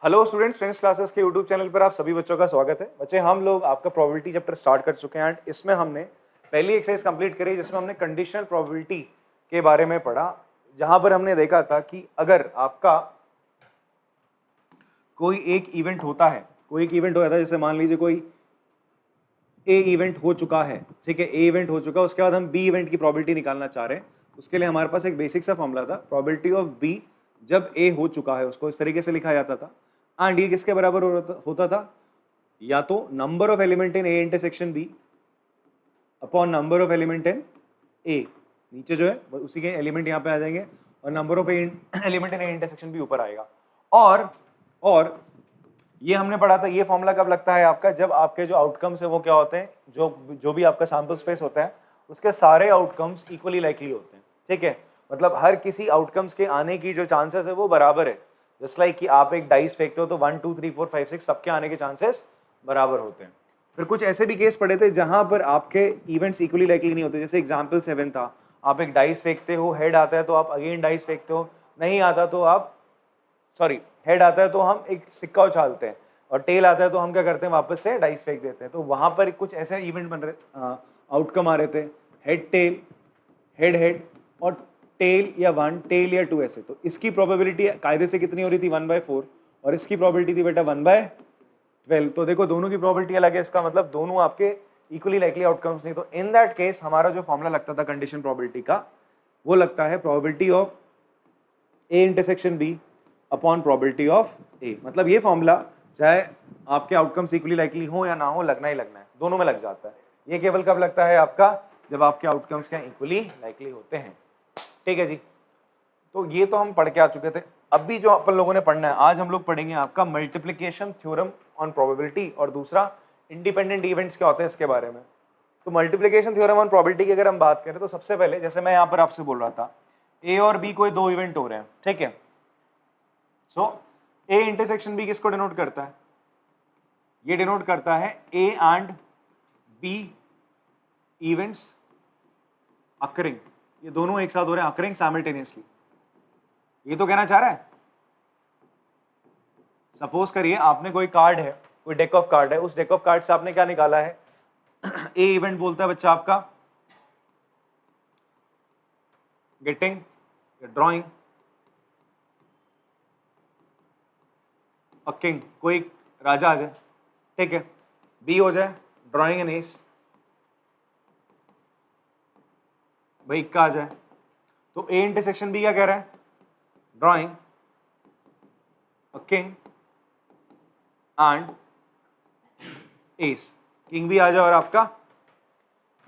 Hello students, friends classes के YouTube channel पर आप सभी बच्चों का स्वागत है। बच्चे, हम लोग आपका प्रोबेबिलिटी चैप्टर स्टार्ट कर चुके हैं एंड इसमें हमने पहली एक्सरसाइज कंप्लीट करी जिसमें हमने कंडीशनल प्रोबेबिलिटी के बारे में पढ़ा, जहां पर हमने देखा था कि अगर आपका कोई एक इवेंट होता है, जैसे मान लीजिए कोई ए इवेंट हो चुका है, ठीक है, ए इवेंट हो चुका है, उसके बाद हम बी इवेंट की प्रोबेबिलिटी निकालना चाह रहे हैं। उसके लिए हमारे पास एक बेसिक सा फॉर्मूला था, प्रोबेबिलिटी ऑफ बी जब ए हो चुका है उसको इस तरीके से लिखा जाता था। एंड ये किसके बराबर होता था? या तो number of element in A intersection B upon number of element in A, नीचे जो है उसी के एलिमेंट यहाँ पे आ जाएंगे, और number of element in A intersection B ऊपर आएगा। और ये हमने पढ़ा था, ये फॉर्मूला कब लगता है आपका? जब आपके जो आउटकम्स है वो क्या होते हैं, जो भी आपका सैंपल स्पेस होता है उसके सारे आउटकम्स इक्वली लाइकली होते हैं, ठीक है। मतलब हर किसी आउटकम्स के आने की जो चांसेस है वो बराबर है। जस्ट लाइक कि आप एक डाइस फेंकते हो तो 1 2 3 4 5 6 सबके आने के चांसेस बराबर होते हैं। फिर कुछ ऐसे भी केस पड़े थे जहां पर आपके इवेंट्स इक्वली लाइकली नहीं होते, जैसे एग्जाम्पल 7 था, आप एक डाइस फेंकते हो, हेड आता है तो आप अगेन डाइस फेंकते हो, नहीं आता तो आप हेड आता है तो हम एक सिक्का उछालते हैं, और टेल आता है तो हम क्या करते हैं, वापस से डाइस फेंक देते हैं। तो वहां पर कुछ ऐसे इवेंट बन रहे, आउटकम आ रहे थे, हेड टेल, हेड हेड, और टेल या 1 टेल या 2 ऐसे। तो इसकी प्रोबेबिलिटी कायदे से कितनी हो रही थी? 1/4, और इसकी प्रोबेबिलिटी थी बेटा 1/12। तो देखो दोनों की प्रोबेबिलिटी अलग है, इसका मतलब दोनों आपके इक्वली लाइकली आउटकम्स नहीं। तो इन दैट केस हमारा जो फॉर्मूला लगता था कंडीशन प्रोबेबिलिटी का, वो लगता है probability of A intersection B upon probability of A. मतलब ये फॉर्मूला चाहे आपके आउटकम्स इक्वली लाइकली हो या ना हो, लगना ही लगना है, दोनों में लग जाता है। ये केवल कब लगता है आपका? जब आपके आउटकम्स क्या इक्वली लाइकली होते हैं, ठीक है जी। तो ये तो हम पढ़ के आ चुके थे। अब भी जो अपन लोगों ने पढ़ना है, आज हम लोग पढ़ेंगे आपका मल्टीप्लिकेशन थ्योरम ऑन प्रोबेबिलिटी, और दूसरा इंडिपेंडेंट इवेंट्स क्या होते हैं इसके बारे में। तो मल्टीप्लिकेशन थ्योरम ऑन प्रोबेबिलिटी की अगर हम बात करें तो सबसे पहले, जैसे मैं यहाँ पर आपसे बोल रहा था, ए और बी कोई दो इवेंट हो रहे हैं, ठीक है। सो ए इंटरसेक्शन बी किसको डिनोट करता है? ये डिनोट करता है A and B events occurring, ये दोनों एक साथ हो रहे हैं, अकरिंग साइमल्टेनियसली। ये तो कहना चाह रहा है, सपोज करिए आपने कोई कार्ड है, कोई डेक ऑफ कार्ड है, उस डेक ऑफ कार्ड से आपने क्या निकाला है? ए इवेंट बोलता है बच्चा आपका गेटिंग या ड्रॉइंग अ किंग, कोई राजा आ जाए, ठीक है। बी हो जाए ड्रॉइंग एन एस, भाई इक्का आ जाए। तो ए इंटरसेक्शन बी क्या कह रहा है? Drawing a king and S, king भी आ जाए और आपका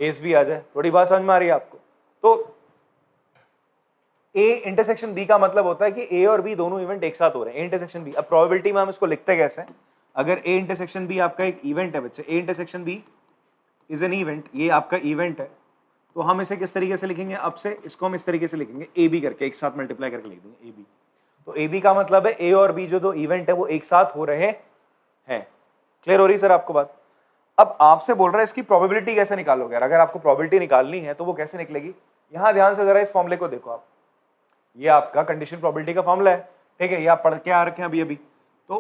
एस भी आ जाए। थोड़ी बात समझ में आ रही है आपको? तो ए इंटरसेक्शन बी का मतलब होता है कि ए और बी दोनों इवेंट एक साथ हो रहे हैं, ए इंटरसेक्शन बी। अब प्रोबेबिलिटी में हम इसको लिखते कैसे हैं? अगर ए इंटरसेक्शन बी आपका एक इवेंट है बच्चे, A intersection B is an event, ये आपका इवेंट है, तो हम इसे किस तरीके से लिखेंगे? अब से इसको हम इस तरीके से लिखेंगे, ए बी करके एक साथ मल्टीप्लाई करके लिख देंगे ए बी। तो ए बी का मतलब है ए और बी जो दो इवेंट है वो एक साथ हो रहे हैं। क्लियर हो रही सर आपको बात? अब आपसे बोल रहा है इसकी प्रोबेबिलिटी कैसे निकालोगे? अगर आपको प्रोबेबिलिटी निकालनी है तो वो कैसे निकलेगी? यहां ध्यान से जरा इस फॉर्मूले को देखो आप, ये आपका कंडीशन प्रोबेबिलिटी का फॉर्मूला है, ठीक है, ये आप पढ़ के आ रखे हैं अभी अभी। तो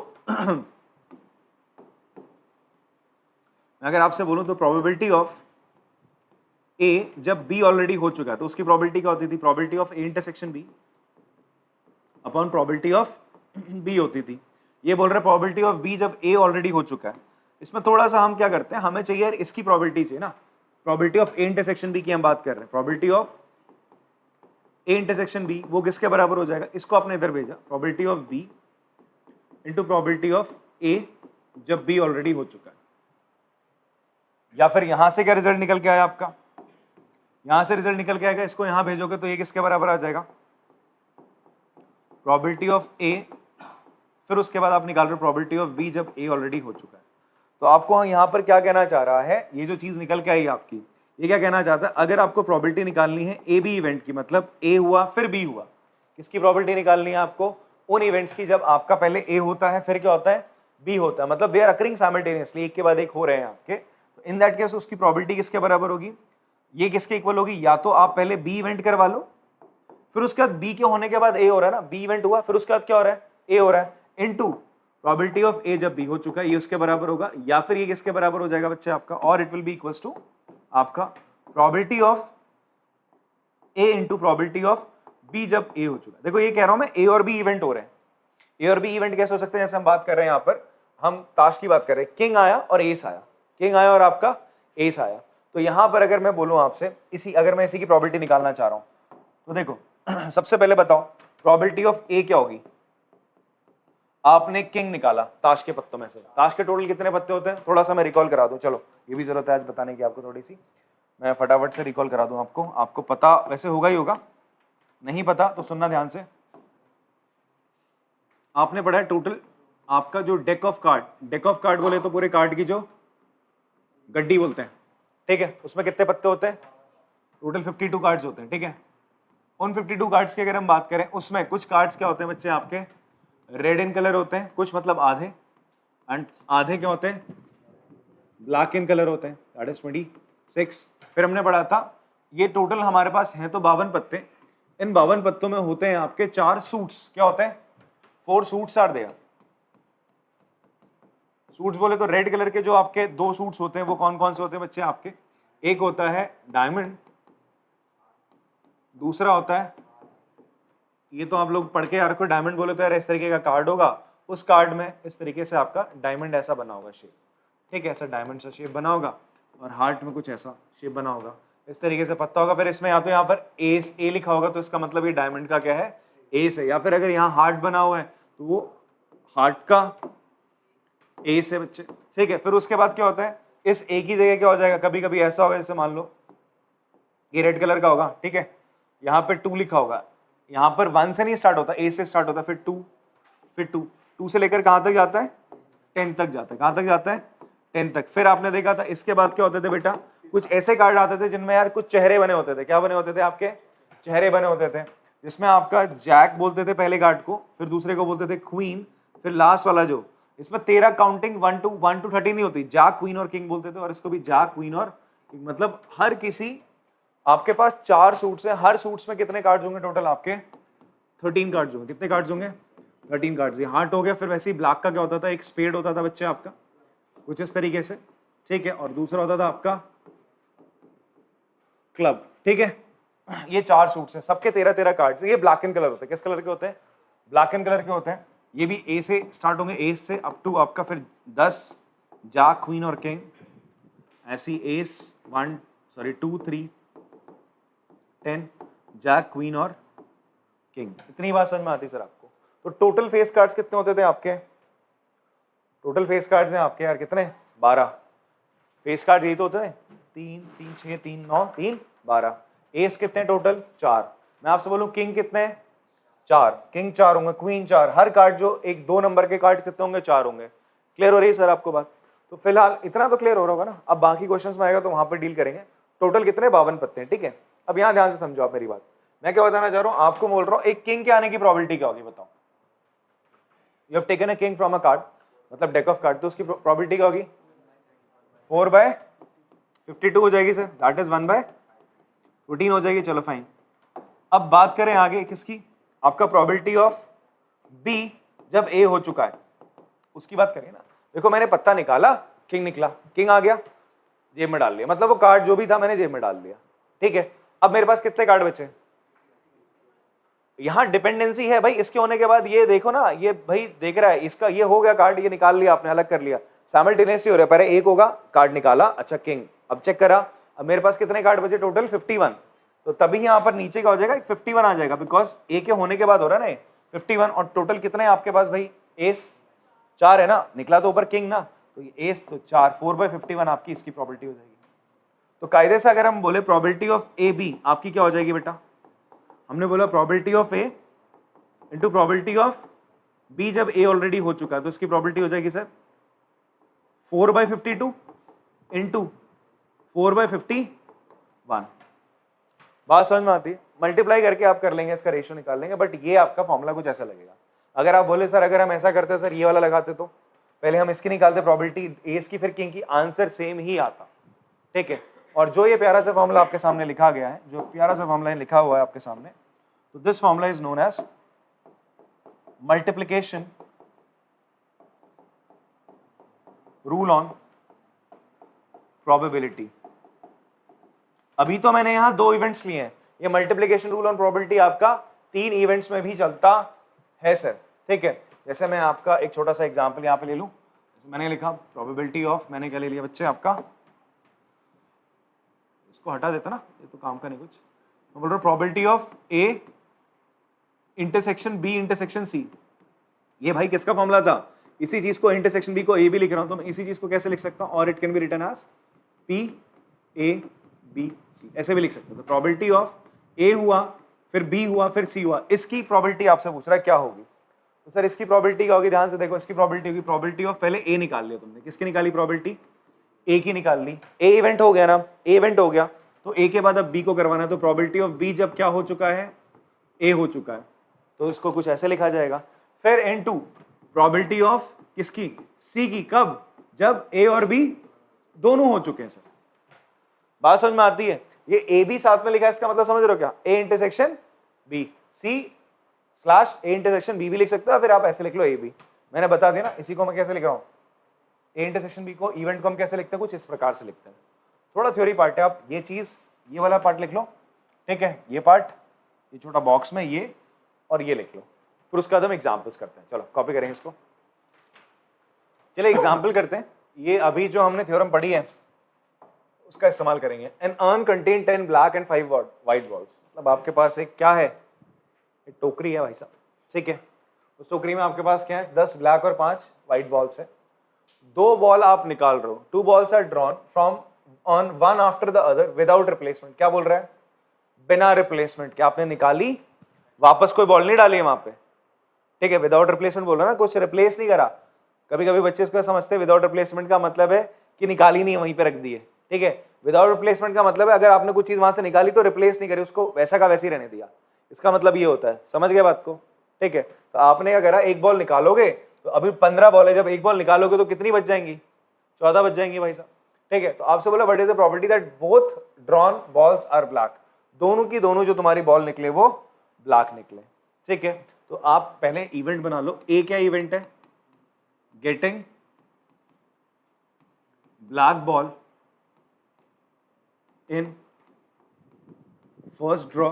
अगर आपसे बोलूं तो प्रोबेबिलिटी ऑफ ए जब बी ऑलरेडी हो चुका है तो उसकी प्रोबेबिलिटी क्या होती थी? Probability of A intersection B upon probability of B होती थी। ये बोल रहे प्रोबेबिलिटी ऑफ बी जब ए ऑलरेडी हो चुका है। इसमें थोड़ा सा हम क्या करते हैं, हमें चाहिए यार इसकी प्रोबेबिलिटी चाहिए ना, probability of A intersection B की हम बात कर रहे हैं। Probability of A intersection B वो किसके बराबर हो जाएगा? इसको आपने इधर भेजा, probability of B into probability of A जब बी ऑलरेडी हो चुका है। या फिर यहां से क्या रिजल्ट निकल के आया आपका? यहां से रिजल्ट निकल के आएगा, इसको यहां भेजोगे तो ये किसके बराबर आ जाएगा? प्रोबेबिलिटी ऑफ ए, फिर उसके बाद आप निकाल रहे हो प्रोबेबिलिटी ऑफ बी जब ए ऑलरेडी हो चुका है। तो आपको यहां पर क्या कहना चाह रहा है? ये जो चीज निकल के आई आपकी, ये क्या कहना चाहता है? अगर आपको प्रोबेबिलिटी निकालनी है ए बी इवेंट की, मतलब ए हुआ फिर बी हुआ, किसकी प्रोबेबिलिटी निकालनी है आपको? उन इवेंट्स की जब आपका पहले ए होता है फिर क्या होता है? बी होता है, मतलब दे आर अकरिंग साइमल्टेनियसली, एक के बाद एक हो रहे हैं आपके। तो इन दैट केस उसकी प्रोबेबिलिटी किसके बराबर होगी? ये किसके इक्वल होगी? या तो आप पहले बी इवेंट करवा लो, फिर उसके बाद बी के होने के बाद ए हो रहा है ना, बी इवेंट हुआ फिर उसके बाद क्या हो रहा है? ए हो रहा है, इनटू प्रोबेबिलिटी ऑफ ए जब बी हो चुका है ये उसके बराबर होगा, या फिर ये किसके बराबर हो जाएगा बच्चे आपका, और it will be equals to आपका probability of A into probability of B जब ए हो चुका है। देखो ये कह रहा हूं मैं, ए और बी इवेंट हो रहे हैं। ए और बी इवेंट कैसे हो सकते हैं, जैसे हम बात कर रहे हैं यहाँ पर, हम ताश की बात कर रहे हैं, किंग आया और एस आया, किंग आया और आपका एस आया। तो यहां पर अगर मैं बोलूं आपसे अगर मैं इसी की प्रोबेबिलिटी निकालना चाह रहा हूं, तो देखो सबसे पहले बताओ प्रोबेबिलिटी ऑफ ए क्या होगी। आपने किंग निकाला ताश के पत्तों में से, ताश के टोटल कितने पत्ते होते हैं, थोड़ा सा मैं रिकॉल करा दूं, चलो ये भी जरूरत है आज बताने की आपको, थोड़ी सी मैं फटाफट से रिकॉल करा दूं आपको, आपको पता वैसे होगा ही होगा, नहीं पता तो सुनना ध्यान से। आपने पढ़ा है टोटल आपका जो डेक ऑफ कार्ड बोले तो पूरे कार्ड की जो गड्डी बोलते हैं, ठीक है, उसमें कितने पत्ते होते हैं, टोटल 52 कार्ड्स होते हैं, ठीक है। उन 52 कार्ड्स की अगर हम बात करें, उसमें कुछ कार्ड्स क्या होते हैं बच्चे आपके रेड इन कलर होते हैं, कुछ मतलब आधे, एंड आधे क्या होते हैं ब्लैक इन कलर होते हैं, दैट इज 26। फिर हमने पढ़ा था ये टोटल हमारे पास है तो 52 पत्ते, इन 52 पत्तों में होते हैं आपके 4 सूट्स, क्या होते हैं 4 सूट्स आर देयर। सूट्स बोले तो रेड कलर के जो आपके 2 सूट्स होते हैं वो कौन कौन से होते हैं बच्चे आपके, एक होता है डायमंड, दूसरा होता है, ये तो आप लोग पढ़ के यार को डायमंड बोले तो यार इस तरीके का कार्ड होगा, उस कार्ड में इस तरीके से आपका डायमंड ऐसा बना होगा शेप, ठीक है, ऐसा डायमंड सा शेप बना होगा, और हार्ट में कुछ ऐसा शेप बना होगा, इस तरीके से पत्ता होगा। फिर इसमें या तो यहाँ पर ए लिखा होगा तो इसका मतलब ये डायमंड का क्या है एस है, या फिर अगर यहाँ हार्ट बना हुआ है तो वो हार्ट का एस है बच्चे, ठीक है। फिर उसके बाद क्या होता है, इस ए की जगह क्या हो जाएगा, कभी कभी ऐसा होगा जैसे मान लो ये रेड कलर का होगा, ठीक है, यहाँ पे 2 लिखा होगा, यहाँ पर 1 से नहीं स्टार्ट होता, ए से स्टार्ट होता है, फिर 2, फिर 2 से लेकर कहाँ तक जाता है 10 तक जाता है, कहाँ तक जाता है 10 तक। फिर आपने देखा था इसके बाद क्या होते थे बेटा, कुछ ऐसे कार्ड आते थे जिनमें यार कुछ चेहरे बने होते थे, क्या बने होते थे आपके चेहरे बने होते थे, जिसमें आपका जैक बोलते थे पहले कार्ड को, फिर दूसरे को बोलते थे क्वीन, फिर लास्ट वाला जो इसमें 13 काउंटिंग 1 to 30 नहीं होती, जैक क्वीन और किंग बोलते थे, और इसको भी जैक क्वीन और किंग, मतलब हर किसी आपके पास 4 सूट्स हैं, हर सूट्स में कितने कार्ड्स होंगे टोटल आपके 13 कार्ड्स होंगे, कितने कार्ड्स होंगे 13 कार्ड्स। ये हार्ट हो गया। फिर वैसे ही ब्लैक का क्या होता था, एक स्पेड होता था बच्चे आपका कुछ इस तरीके से, ठीक है, और दूसरा होता था आपका क्लब, ठीक है। ये 4 सूट्स हैं, सबके 13 कार्ड्स, ये ब्लैक एंड कलर होते हैं, किस कलर के होते हैं ब्लैक एंड कलर के होते हैं। ये भी ए से स्टार्ट होंगे, एस से अप टू आपका फिर 10 जैक क्वीन और किंग, ऐसी एस 2 3 10 जैक क्वीन और किंग। इतनी बात समझ में आती सर आपको। तो टोटल फेस कार्ड्स कितने होते थे आपके, टोटल फेस कार्ड्स हैं आपके यार कितने 12 फेस कार्ड, यही तो होते हैं 3 3 6 3 9 3 12। एस कितने टोटल 4। मैं आपसे बोलूं किंग कितने 4, किंग 4 होंगे, क्वीन 4, हर कार्ड जो 1 2 नंबर के कार्ड कितने होंगे 4 होंगे। क्लियर हो रही है सर आपको बात। तो फिलहाल इतना तो क्लियर हो रहा होगा ना, अब बाकी क्वेश्चंस में आएगा तो वहां पर डील करेंगे। टोटल कितने 52 पत्ते हैं, ठीक है। अब यहाँ ध्यान से समझो आप मेरी बात, मैं क्या बताना चाह रहा हूँ आपको, बोल रहा हूँ एक किंग के आने की प्रोबेबिलिटी क्या होगी बताओ। You have taken a king from a card, मतलब डेक ऑफ कार्ड, तो उसकी प्रोबेबिलिटी क्या होगी 4/52 हो जाएगी सर, दैट इज 1/14 हो जाएगी। चलो फाइन। अब बात करें आगे किसकी, आपका प्रोबेबिलिटी ऑफ बी जब ए हो चुका है उसकी बात करें ना। देखो मैंने पत्ता निकाला, किंग निकला, किंग आ गया जेब में डाल लिया, मतलब वो कार्ड जो भी था मैंने जेब में डाल दिया, ठीक है। अब मेरे पास कितने कार्ड बचे, यहां डिपेंडेंसी है भाई इसके होने के बाद, ये देखो ना, ये भाई देख रहा है इसका, ये हो गया कार्ड, ये निकाल लिया आपने, अलग कर लिया, साइमल्टेनियसली हो रहा है। पहले एक होगा कार्ड निकाला, अच्छा किंग, अब चेक करा, अब मेरे पास कितने कार्ड बचे टोटल 51, तो तभी यहां पर नीचे का हो जाएगा 51 आ जाएगा, बिकॉज ए के होने के बाद हो रहा है ना 51। और टोटल कितने हैं आपके पास भाई, एस 4 है ना, निकला तो ऊपर किंग ना, तो ये एस तो 4, 4/51 आपकी इसकी प्रोबेबिलिटी हो जाएगी। तो कायदे से अगर हम बोले प्रोबेबिलिटी ऑफ ए बी आपकी क्या हो जाएगी बेटा, हमने बोला probability of A into probability of B जब ए ऑलरेडी हो चुका है तो इसकी प्रोबेबिलिटी हो जाएगी सर 4/52 इंटू 4/51। बात समझ में आती है, मल्टीप्लाई करके आप कर लेंगे, इसका रेशियो निकाल लेंगे, बट ये आपका फॉर्मूला कुछ ऐसा लगेगा। अगर आप बोले सर अगर हम ऐसा करते सर ये वाला लगाते तो पहले हम इसकी निकालते प्रोबेबिलिटी एस की फिर किंग की, आंसर सेम ही आता, ठीक है। और जो ये प्यारा सा फॉर्मूला आपके सामने लिखा गया है, जो प्यारा सा फॉर्मूला लिखा हुआ है आपके सामने, तो this formula is known as multiplication rule on probability. अभी तो मैंने यहां 2 इवेंट्स लिए हैं, ये मल्टीप्लिकेशन रूल ऑन प्रोबेबिलिटी आपका 3 इवेंट्स में भी चलता है सर, ठीक है। जैसे मैं आपका एक छोटा सा एग्जांपल यहाँ पे ले लूं, जैसे मैंने लिखा प्रोबेबिलिटी ऑफ, मैंने क्या ले लिया बच्चे आपका, इसको हटा देता ना, ये तो काम का नहीं कुछ, मैं बोल रहा हूँ probability of A intersection B intersection C. ये भाई किसका फॉर्मूला था, इसी चीज को इंटरसेक्शन बी को ए भी लिख रहा हूं, तो मैं इसी चीज को कैसे लिख सकता हूं, और it can be written as P A B C, ऐसे भी लिख सकते हो। तो प्रोबेबिलिटी ऑफ ए हुआ, फिर बी हुआ, फिर सी हुआ, इसकी प्रोबेबिलिटी आपसे पूछ रहा है क्या होगी। तो सर इसकी प्रोबेबिलिटी क्या होगी, ध्यान से देखो, इसकी प्रोबेबिलिटी होगी प्रोबेबिलिटी ऑफ, पहले ए निकाल लिया तुमने, किसकी निकाली प्रोबेबिलिटी, ए की निकाल ली, ए इवेंट हो गया ना, ए इवेंट हो गया, तो ए के बाद अब बी को करवाना है, तो प्रोबेबिलिटी ऑफ बी जब क्या हो चुका है, ए हो चुका है, तो इसको कुछ ऐसे लिखा जाएगा। फिर इनटू प्रोबेबिलिटी ऑफ किसकी, सी की, कब, जब ए और बी दोनों हो चुके हैं। सर बात समझ में आती है, ये ए बी साथ में लिखा है, इसका मतलब समझ रहे हो क्या, A intersection B, C slash A intersection B भी लिख सकते हो, फिर आप ऐसे लिख लो ए बी, मैंने बता दिया ना। इसी को मैं कैसे लिख रहा हूँ, ए इंटरसेक्शन बी को, इवेंट को हम कैसे लिखते हैं, कुछ इस प्रकार से लिखते हैं। थोड़ा थ्योरी पार्ट है, आप ये चीज, ये वाला पार्ट लिख लो, ठीक है, ये पार्ट, ये छोटा बॉक्स में ये और ये लिख लो, फिर उसके बाद हम एग्जाम्पल्स करते हैं। चलो कॉपी करेंगे इसको, चलिए एग्जाम्पल करते हैं। ये अभी जो हमने थ्योरम पढ़ी है उसका इस्तेमाल करेंगे। An urn contain 10 black and 5 white balls, मतलब आपके पास एक क्या है, एक टोकरी है भाई साहब, ठीक है, उस टोकरी में आपके पास क्या है, 10 ब्लैक और 5 वाइट बॉल्स है। 2 बॉल आप निकाल रहे हो, 2 balls are drawn from on one after the other without replacement. क्या बोल रहा है, बिना रिप्लेसमेंट के आपने निकाली, वापस कोई बॉल नहीं डाली है वहां पे, ठीक है, विदाउट रिप्लेसमेंट बोल रहा है ना, कुछ रिप्लेस नहीं करा। कभी कभी बच्चे इसको समझते हैं विदाउट रिप्लेसमेंट का मतलब है कि निकाली नहीं है, वहीं पे रख दी है, ठीक है। विदाउट रिप्लेसमेंट का मतलब है अगर आपने कुछ चीज वहां से निकाली तो रिप्लेस नहीं करी, उसको वैसा का वैसे ही रहने दिया, इसका मतलब ये होता है। समझ गए बात को, ठीक है। तो आपने क्या करा, एक बॉल निकालोगे तो अभी 15 बॉल है, जब एक बॉल निकालोगे तो कितनी बच जाएंगी, 14 बच जाएंगी भाई साहब, ठीक है। तो आपसे बोला what is the probability that both drawn balls are black, दोनों की दोनों जो तुम्हारी बॉल निकले वो ब्लैक निकले, ठीक है। तो आप पहले इवेंट बना लो, ए क्या इवेंट है, getting black ball in first draw,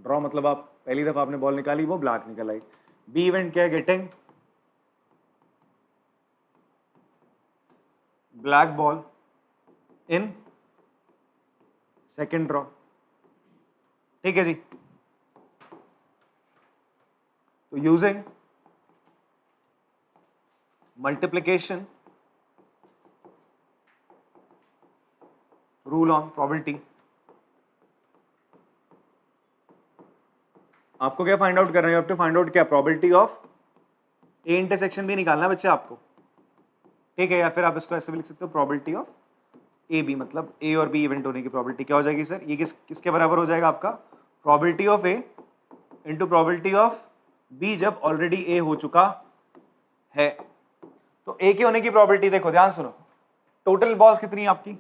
draw मतलब आप पहली दफा आपने बॉल निकाली वो ब्लैक निकल आई। बी इवेंट क्या है, getting black ball in second draw, ठीक है जी। तो using multiplication rule on probability, आपको क्या फाइंड आउट कर रहे हैं, टू फाइंड आउट क्या, प्रोबेबिलिटी ऑफ ए इंटरसेक्शन भी निकालना है बच्चे आपको, ठीक है। या फिर आप इसको ऐसे भी लिख सकते हो, प्रोबेबिलिटी ऑफ ए बी, मतलब ए और बी इवेंट होने की प्रोबेबिलिटी क्या हो जाएगी सर, ये किसके बराबर हो जाएगा आपका, probability of A into probability of B जब ऑलरेडी ए हो चुका है। तो ए के होने की प्रोबेबिलिटी देखो, ध्यान सुनो, टोटल बॉल्स कितनी है आपकी,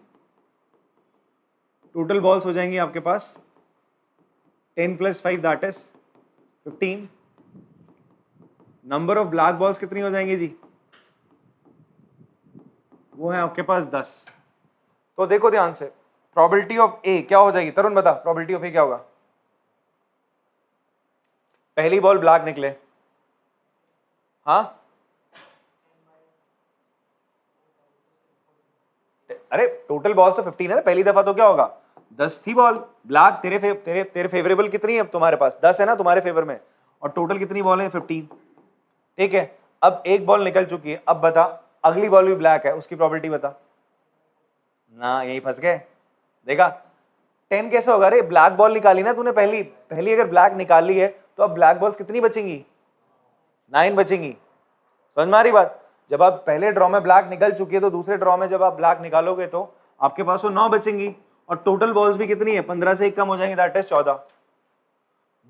टोटल बॉल्स हो जाएंगी आपके पास 10 + 5 that is 15। Number of black balls कितनी हो जाएंगी जी, वो है आपके पास 10। तो देखो ध्यान से, प्रोबेबिलिटी ऑफ ए क्या हो जाएगी, तरुण बता, प्रोबेबिलिटी ऑफ ए क्या होगा, पहली बॉल ब्लैक निकले, हाँ, अरे टोटल बॉल्स तो 15 है ना, पहली दफा तो क्या होगा, 10 थी बॉल ब्लैक, तेरे फेवरेबल कितनी है, अब तुम्हारे पास 10 है ना तुम्हारे फेवर में, और टोटल कितनी बॉल है 15, ठीक है। अब एक बॉल निकल चुकी है, अब बता अगली बॉल भी ब्लैक है, उसकी प्रोबेबिलिटी बता ना, यही फंस गए, देखा 10 कैसे होगा, अरे ब्लैक बॉल निकाली ना तूने, पहली अगर ब्लैक निकाली है तो अब ब्लैक बॉल्स कितनी बचेंगी, 9 बचेंगी। समझ में आ रही बात, जब आप पहले ड्रॉ में ब्लैक निकल चुकी है तो दूसरे ड्रॉ में जब आप ब्लैक निकालोगे तो आपके पास वो 9 बचेंगी, और टोटल बॉल्स भी कितनी है, 15 से 1 कम हो जाएंगे, दैट इज 14।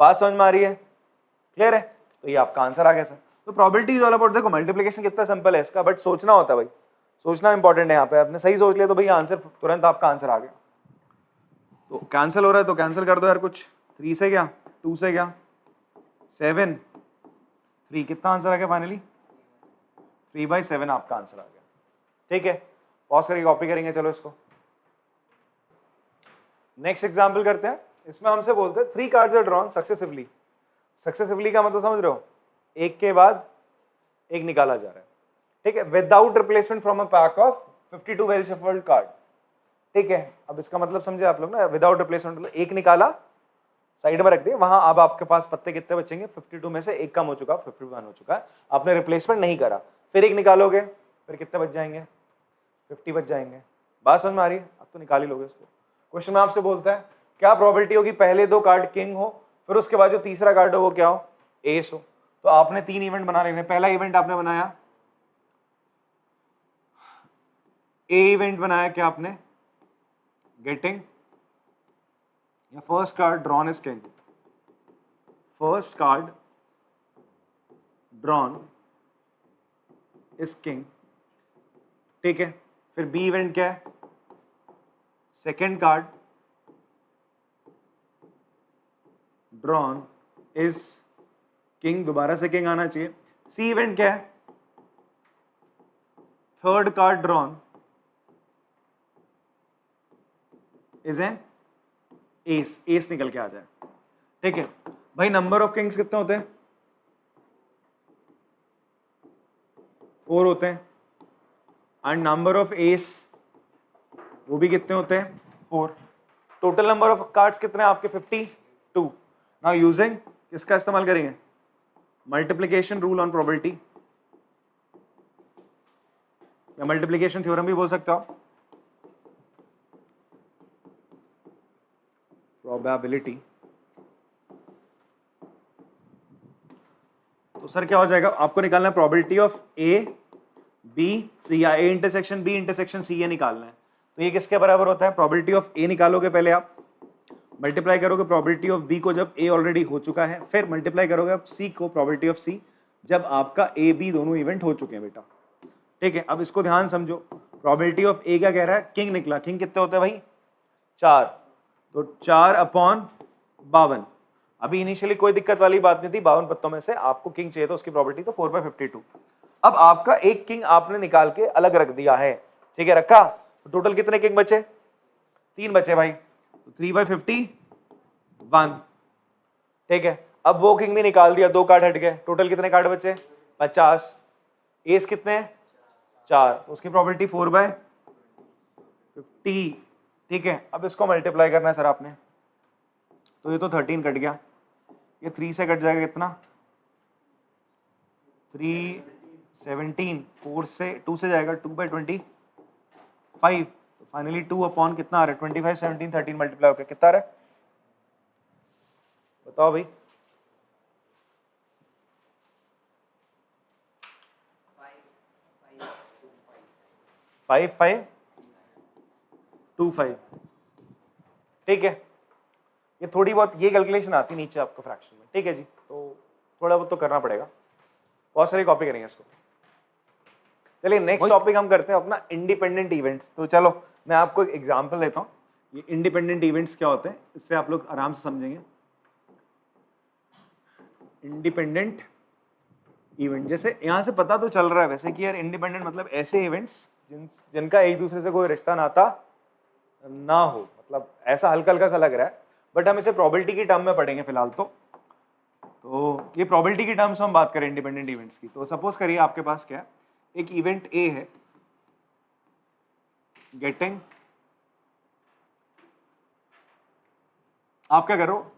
बात समझ में आ रही है, क्लियर है, तो ये आपका आंसर आ गया सर। तो प्रोबेबिलिटी ऑल अबाउट, देखो मल्टीप्लिकेशन कितना सिंपल है इसका, बट सोचना होता है भाई, सोचना इंपॉर्टेंट है यहाँ पे, आपने सही सोच लिया तो भैया आंसर तुरंत आपका आंसर आ गया। तो कैंसिल हो रहा है तो कैंसिल कर दो यार, कुछ 3 से क्या 2 से क्या 7 3, कितना आंसर आ गया फाइनली, 3/7 आपका आंसर आ गया, ठीक है, पॉज करके कॉपी करेंगे। चलो इसको नेक्स्ट एग्जाम्पल करते हैं। इसमें हमसे बोलते हैं 3 cards are drawn successively. Successively का मतलब समझ रहे हो, एक के बाद एक निकाला जा रहा है, ठीक है, without replacement from a pack of 52 well shuffled card. ठीक है, अब इसका मतलब समझे आप लोग ना, विदाउट रिप्लेसमेंट मतलब एक निकाला साइड में रख दिया, वहां अब आपके पास पत्ते कितने बचेंगे, 52 में से एक कम हो चुका, 51 हो चुका है, आपने रिप्लेसमेंट नहीं करा, फिर एक निकालोगे, फिर कितने बच जाएंगे, 50 बच जाएंगे। बात समझ में आ रही है, अब तो निकाल ही लोगे इसको। क्वेश्चन में आपसे बोलता है क्या प्रोबेबिलिटी होगी पहले 2 कार्ड किंग हो, फिर उसके बाद जो तीसरा कार्ड हो वो क्या हो, एस हो। तो आपने 3 इवेंट बना लेने। पहला इवेंट आपने बनाया ए इवेंट बनाया, क्या आपने, गेटिंग, या first card drawn is king, first card drawn is king, ठीक है। फिर बी इवेंट क्या है, second card drawn is king, दोबारा से किंग आना चाहिए। सी इवेंट क्या है, third card drawn is an S, S निकल के आ जाए, ठीक है। भाई नंबर ऑफ किंग्स कितने होते हैं, 4 होते हैं, एंड नंबर ऑफ एस वो भी कितने होते हैं, 4। टोटल नंबर ऑफ कार्ड्स कितने हैं आपके, 52। नाउ यूजिंग किसका इस्तेमाल करेंगे, मल्टीप्लिकेशन रूल ऑन प्रोबेबिलिटी, या मल्टीप्लिकेशन थ्योरम भी बोल सकते हो आप, प्रोबेबिलिटी। तो सर क्या हो जाएगा, आपको निकालना है probability of A B C, या A intersection B intersection C, ये निकालना है। तो ये किसके बराबर होता है, प्रोबेबिलिटी ऑफ ए निकालोगे पहले आप, मल्टीप्लाई करोगे प्रोबेबिलिटी ऑफ बी को जब ए ऑलरेडी हो चुका है, फिर मल्टीप्लाई करोगे आप सी को, प्रोबेबिलिटी ऑफ सी जब आपका ए बी दोनों इवेंट हो चुके हैं बेटा, ठीक है। अब इसको ध्यान समझो, प्रोबेबिलिटी ऑफ ए क्या कह रहा है, किंग निकला, किंग कितने होते हैं भाई, 4, तो 4/52। अभी इनिशियली कोई दिक्कत वाली बात नहीं थी, 52 पत्तों में से आपको किंग चाहिए तो उसकी प्रोबेबिलिटी तो 4/52। अब आपका एक किंग आपने निकाल के अलग रख दिया है, ठीक है, रखा, तो टोटल कितने किंग बचे, 3 बचे भाई, तो 3/51, ठीक है। अब वो किंग भी निकाल दिया, 2 कार्ड हट गए, टोटल कितने कार्ड बचे, 50। एस कितने हैं, 4, उसकी प्रोबेबिलिटी 4/50, ठीक है। अब इसको मल्टीप्लाई करना है सर आपने, तो ये तो 13 कट गया, ये 3 से कट जाएगा कितना, 3 17, 4 से 2 से जाएगा 2/25, तो फाइनली 2 अपॉन कितना आ रहा है, 25 17 13 मल्टीप्लाई होकर कितना आ रहा है, बताओ भाई, 5525, ठीक है। ये थोड़ी बहुत ये कैलकुलेशन आती नीचे आपको फ्रैक्शन में, ठीक है जी, तो थोड़ा बहुत तो करना पड़ेगा, बहुत सारी कॉपी करेंगे इसको। चलिए नेक्स्ट टॉपिक हम करते हैं अपना इंडिपेंडेंट इवेंट्स। तो चलो मैं आपको एक एग्जांपल देता हूँ, ये इंडिपेंडेंट इवेंट्स क्या होते हैं, इससे आप लोग आराम से समझेंगे। इंडिपेंडेंट इवेंट, जैसे यहाँ से पता तो चल रहा है वैसे कि यार इंडिपेंडेंट मतलब ऐसे इवेंट्स जिनका एक दूसरे से कोई रिश्ता नाता ना हो, मतलब ऐसा हल्का हल्का सा लग रहा है, बट हम इसे प्रोबेबिलिटी की टर्म में पढ़ेंगे फिलहाल। तो ये प्रोबेबिलिटी की टर्म्स हम बात करें इंडिपेंडेंट इवेंट्स की। तो सपोज करिए आपके पास क्या है, एक इवेंट ए है, गेटिंग, आप क्या करो,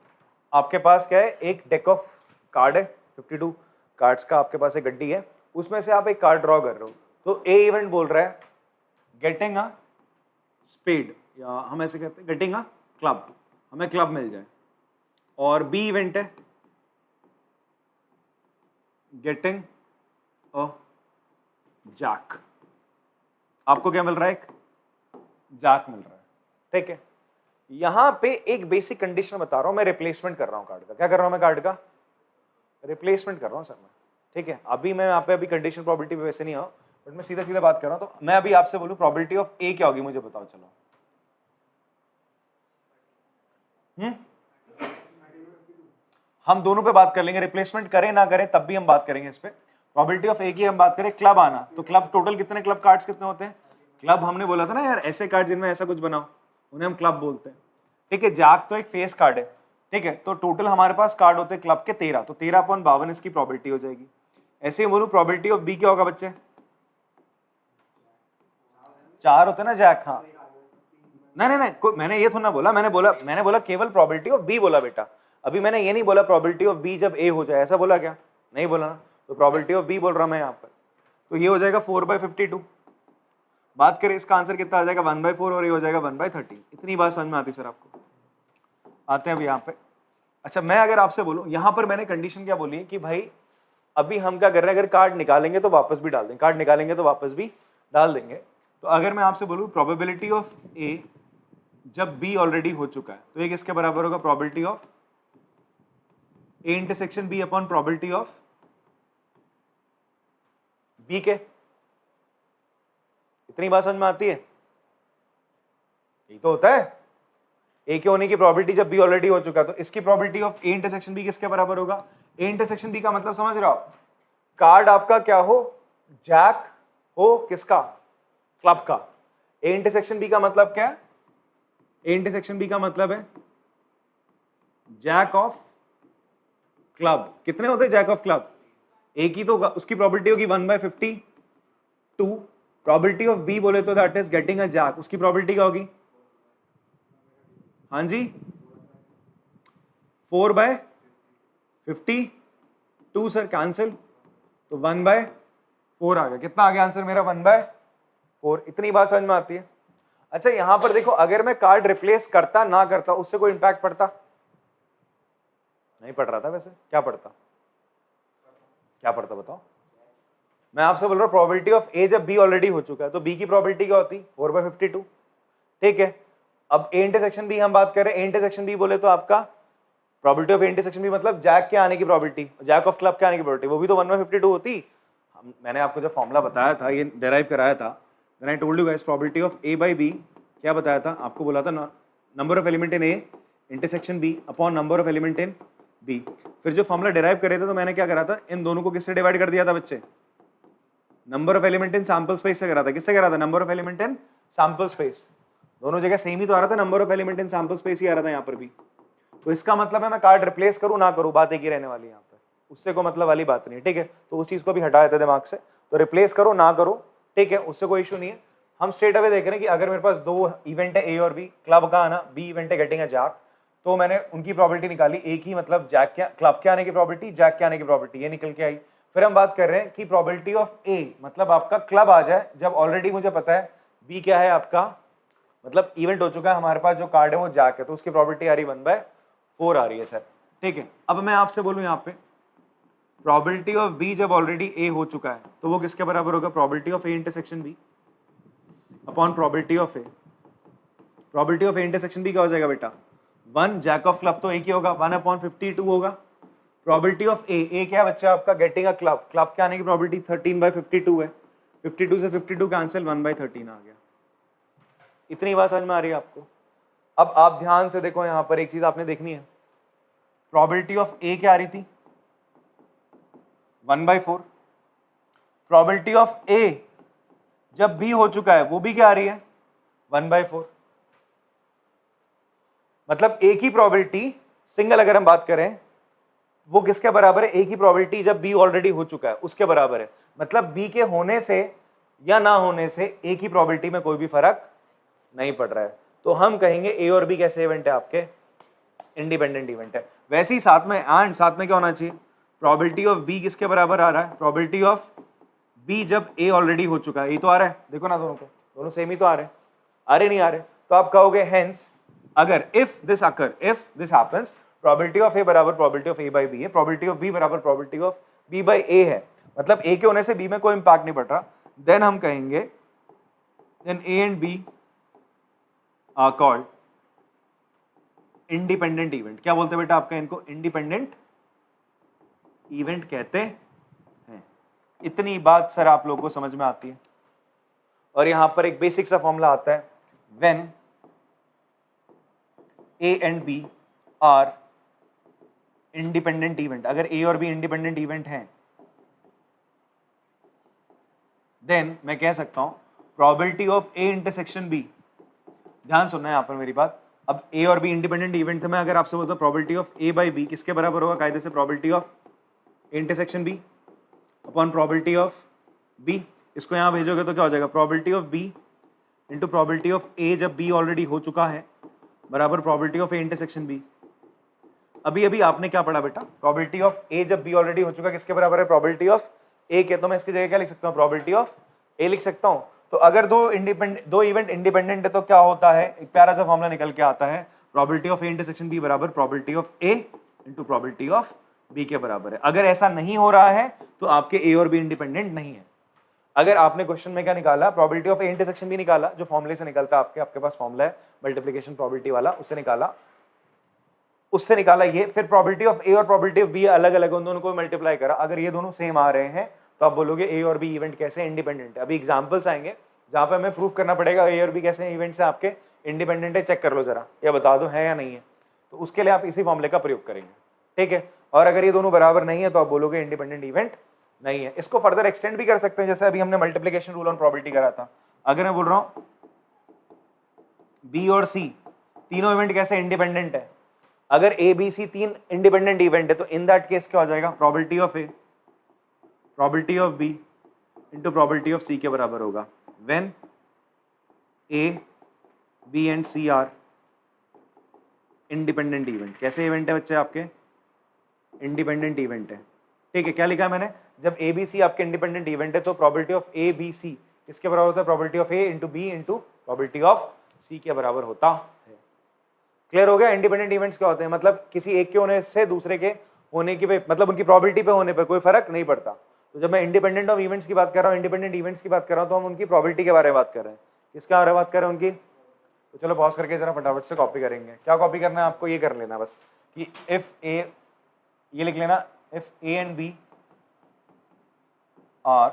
आपके पास क्या है, एक डेक ऑफ कार्ड है, 52 कार्ड्स का आपके पास एक गड्डी है, उसमें से आप एक कार्ड ड्रॉ कर रहे हो। तो ए इवेंट बोल रहा है गेटिंग अ स्पेड, या हम ऐसे कहते हैं गेटिंग अ क्लब, हमें क्लब मिल जाए। और बी इवेंट है गेटिंग अ जैक, आपको क्या मिल रहा है, एक जैक मिल रहा है, ठीक है। यहां पे एक बेसिक कंडीशन बता रहा हूं, मैं रिप्लेसमेंट कर रहा हूं कार्ड का, क्या कर रहा हूं मैं, कार्ड का रिप्लेसमेंट कर रहा हूं सर मैं, ठीक है। अभी मैं यहाँ पे अभी कंडीशन प्रोबेबिलिटी पे वैसे नहीं आऊं, बट मैं सीधा सीधा बात कर रहा हूं। तो मैं अभी आपसे बोलूं प्रोबेबिलिटी ऑफ ए क्या होगी, मुझे बताओ चलो। हम दोनों पे बात कर लेंगे, रिप्लेसमेंट करें ना करें तब भी हम बात करेंगे इस पे। प्रोबेबिलिटी ऑफ ए की हम बात करें क्लब आना, तो क्लब टोटल कितने क्लब कार्ड्स कितने होते हैं? क्लब हमने बोला था ना यार, ऐसे कार्ड जिनमें ऐसा कुछ बनाओ उन्हें हम क्लब बोलते हैं, ठीक है। जैक तो एक फेस कार्ड है, ठीक है। तो टोटल हमारे पास कार्ड होते हैं क्लब के 13, तो 13/52 इसकी प्रोबेबिलिटी हो जाएगी। ऐसे ही बोलूं प्रोबेबिलिटी ऑफ बी क्या होगा बच्चे? 4 होते हैं ना जैक, हाँ। नहीं, मैंने ये थोड़ा ना बोला, मैंने बोला केवल प्रोबेबिलिटी ऑफ बी बोला बेटा। अभी मैंने ये नहीं बोला प्रोबेबिलिटी ऑफ बी जब ए हो जाए, ऐसा बोला क्या? नहीं बोला ना, तो प्रोबेबिलिटी ऑफ बी बोल रहा मैं यहाँ पर। तो ये हो जाएगा 4/52। बात करें इसका आंसर कितना आ जाएगा? 1/4, और ये हो जाएगा 1/13। इतनी बात समझ में आती सर आपको? आते हैं अब यहाँ पे। अच्छा, मैं अगर आपसे बोलूं, यहाँ पर मैंने कंडीशन क्या बोली है कि भाई अभी हम क्या कर रहे हैं, अगर कार्ड निकालेंगे तो वापस भी डाल देंगे, कार्ड निकालेंगे तो वापस भी डाल देंगे। तो अगर मैं आपसे बोलूं प्रोबेबिलिटी ऑफ ए जब बी ऑलरेडी हो चुका है, तो ये किसके बराबर होगा? Probability of A intersection B upon probability of B के। इतनी बात समझ में आती है? यही तो होता है, ए के होने की प्रोबेबिलिटी जब बी ऑलरेडी हो चुका है, तो इसकी probability of A intersection B किसके बराबर होगा? ए इंटरसेक्शन बी का मतलब समझ रहे हो आप? कार्ड आपका क्या हो? जैक हो किसका? क्लब का। ए इंटरसेक्शन बी का मतलब क्या है? ए इंटरसेक्शन बी का मतलब है जैक ऑफ क्लब। कितने होते हैं जैक ऑफ क्लब? ए की तो उसकी प्रोबेबिलिटी होगी 1/52। प्रोबेबिलिटी ऑफ बी बोले तो that is getting a jack, उसकी प्रोबेबिलिटी क्या होगी? हाँ जी, 4/52 सर, कैंसिल, तो 1/4 आ गया। कितना आ गया आंसर मेरा? 1/4। इतनी बात समझ में आती है? अच्छा, यहां पर देखो, अगर मैं कार्ड रिप्लेस करता ना करता, उससे कोई इंपैक्ट पड़ता? नहीं पड़ रहा था। वैसे क्या पड़ता? क्या पड़ता बताओ? मैं आपसे बोल रहा हूं प्रोबेबिलिटी ऑफ ए जब बी ऑलरेडी हो चुका है, तो बी की प्रोबेबिलिटी क्या होती? 4/52, ठीक है। अब ए इंटरसेक्शन बी हम बात कर रहे हैं, ए इंटरसेक्शन बी बोले तो आपका probability of A intersection B मतलब जैक के आने की प्रोबेबिलिटी, जैक ऑफ क्लब के आने की प्रोबेबिलिटी, वो भी तो 1/52 होती। मैंने आपको जो फॉर्मूला बताया था, ये डेराइव कराया था, when I told you guys probability of A by B, क्या बताया था आपको? बोला था number of element in A intersection B upon number of element in B. फिर जो फॉर्मूला डेराइव करे थे, तो मैंने क्या करा था? इन दोनों को किससे डिवाइड कर दिया था बच्चे? Number of element in sample space से करा था। किससे करा था? Number of element in sample space. दोनों जगह सेम ही तो आ रहा था, number of element in sample space ही आ रहा था यहाँ पर भी। तो इसका मतलब है मैं कार्ड रिप्लेस करूं ना करूं, बात एक ही रहने वाली है यहाँ पे, उससे कोई मतलब वाली बात नहीं है, ठीक है। तो उस चीज को भी हटा देते दिमाग से, तो रिप्लेस करो ना करो, ठीक है, उससे कोई इशू नहीं है। हम स्ट्रेट अवे देख रहे हैं कि अगर मेरे पास दो इवेंट है ए और बी, क्लब का आना, बी इवेंट है गेटिंग अ जैक, तो मैंने उनकी प्रॉपर्टी निकाली, ए की मतलब जैक के क्लब के आने की प्रॉपर्टी, जैक के आने की प्रॉपर्टी, ये निकल के आई। फिर हम बात कर रहे हैं कि प्रॉपर्टी ऑफ ए मतलब आपका क्लब आ जाए जब ऑलरेडी मुझे पता है बी क्या है आपका, मतलब इवेंट हो चुका है, हमारे पास जो कार्ड है वो जैक है, तो उसकी प्रॉपर्टी आ रही 1/4 आ रही है सर, ठीक है। अब मैं आपसे बोलूं यहाँ पे प्रोबेबिलिटी ऑफ बी जब ऑलरेडी ए हो चुका है, तो वो किसके बराबर होगा? Probability of A intersection B upon probability of A. Probability of A intersection B क्या हो जाएगा बेटा? 1, जैक ऑफ क्लब तो एक ही होगा, 1/52 होगा। प्रोबेबिलिटी ऑफ ए क्या है बच्चा आपका? गेटिंग अ क्लब, क्लब के आने की प्रोबेबिलिटी 13/52 है, 52 से 52 कैंसिल, 1/13 आ गया। इतनी बात समझ में आ रही है आपको? अब आप ध्यान से देखो, यहां पर एक चीज आपने देखनी है, प्रोबेबिलिटी ऑफ ए क्या आ रही थी? 1/4। प्रोबेबिलिटी ऑफ ए जब बी हो चुका है, वो भी क्या आ रही है? 1/4। मतलब ए की प्रोबेबिलिटी सिंगल अगर हम बात करें, वो किसके बराबर है? ए की प्रोबेबिलिटी जब बी ऑलरेडी हो चुका है उसके बराबर है। मतलब बी के होने से या ना होने से ए की प्रोबेबिलिटी में कोई भी फर्क नहीं पड़ रहा है। तो हम कहेंगे ए और बी कैसे इवेंट है आपके? इंडिपेंडेंट इवेंट है। वैसे ही साथ में क्या होना चाहिए? प्रोबेबिलिटी ऑफ बी किसके बराबर आ रहा है? प्रोबेबिलिटी ऑफ बी जब ए ऑलरेडी हो चुका है, ये तो आ रहा है, देखो ना दोनों को, दोनों सेम ही तो आ रहे हैं, आ रहे नहीं आ रहे? तो आप कहोगे हेंस अगर if this happens, probability of A बराबर probability of A by B है, प्रोबेबिलिटी ऑफ बी बराबर probability of B by A है, मतलब ए के होने से बी में कोई इंपैक्ट नहीं पड़ रहा, देन हम कहेंगे then A and B are called independent event. क्या बोलते हैं बेटा आपका इनको? इंडिपेंडेंट इवेंट कहते हैं। इतनी बात सर आप लोगों को समझ में आती है? और यहां पर एक बेसिक सा फॉर्मूला आता है, when A and B are independent event, अगर ए और बी इंडिपेंडेंट इवेंट हैं देन मैं कह सकता हूं probability of A intersection B, ध्यान सुनना है यहाँ पर मेरी बात। अब ए और बी इंडिपेंडेंट इवेंट थे, मैं अगर आपसे बोलता हूँ probability of A by B किसके बराबर होगा कायदे से, probability of intersection B upon probability of B. इसको यहाँ भेजोगे तो क्या हो जाएगा, probability of B into probability of A जब बी ऑलरेडी हो चुका है बराबर probability of A intersection B. अभी अभी आपने क्या पढ़ा बेटा, प्रोबेबिलिटी ऑफ ए जब बी ऑलरेडी हो चुका किसके बराबर है, प्रोबेबिलिटी ऑफ ए के। तो मैं इसकी जगह क्या लिख सकता हूँ, प्रोबेबिलिटी ऑफ ए लिख सकता हूँ। तो अगर दो इवेंट इंडिपेंडेंट है तो क्या होता है, एक प्यारा सा फॉर्मूला निकल के आता है, probability of A intersection B बराबर probability of A into probability of B के बराबर है। अगर ऐसा नहीं हो रहा है तो आपके ए और बी इंडिपेंडेंट नहीं है। अगर आपने क्वेश्चन में क्या निकाला, probability of A intersection B निकाला, जो फॉर्मूले से निकलता है आपके पास फॉर्मूला है मल्टीप्लिकेशन प्रोबेबिलिटी वाला, उससे निकाला ये, फिर प्रोबेबिलिटी ऑफ ए और प्रोबेबिलिटी ऑफ बी अलग अलग, उन दोनों को मल्टीप्लाई करा। अगर ये दोनों सेम आ रहे हैं तो आप बोलोगे ए और बी इवेंट कैसे इंडिपेंडेंट है। अभी एग्जांपल्स आएंगे जहां पे हमें प्रूव करना पड़ेगा ए और बी कैसे इवेंट्स हैं आपके इंडिपेंडेंट है, चेक कर लो जरा, या बता दो है या नहीं है। तो उसके लिए आप इसी फॉर्मूले का प्रयोग करेंगे, ठीक है। और अगर ये दोनों बराबर नहीं है तो आप बोलोगे इंडिपेंडेंट इवेंट नहीं है। इसको फर्दर एक्सटेंड भी कर सकते हैं, जैसे अभी हमने मल्टीप्लिकेशन रूल ऑन प्रोबेबिलिटी करा था। अगर मैं बोल रहा हूं बी और सी तीनों इवेंट कैसे इंडिपेंडेंट है, अगर ए बी सी तीन इंडिपेंडेंट इवेंट है तो इन दैट केस क्या हो जाएगा, probability of A probability of B into probability of C के बराबर होगा when A B and C are independent event. कैसे इवेंट है बच्चे आपके, इंडिपेंडेंट इवेंट है, ठीक है। क्या लिखा है मैंने, जब ए बी सी आपके इंडिपेंडेंट इवेंट है तो probability of A B C किसके बराबर होता है, probability of A into B into probability of C के बराबर होता है। क्लियर हो गया। इंडिपेंडेंट इवेंट्स क्या होते हैं, मतलब किसी एक के होने से दूसरे के होने की मतलब उनकी प्रोबेबिलिटी पे होने पर कोई फर्क नहीं पड़ता। तो जब मैं इंडिपेंडेंट ऑफ इवेंट्स की बात कर रहा हूँ, इंडिपेंडेंट इवेंट्स की बात कर रहा हूँ, तो हम उनकी प्रोबेबिलिटी के बारे में बात कर रहे हैं। किसके बारे में बात कर रहे हैं, उनकी। तो चलो पॉज करके जरा फटाफट से कॉपी करेंगे। क्या कॉपी करना है आपको, ये कर लेना बस कि इफ ए, ये लिख लेना, if A and B are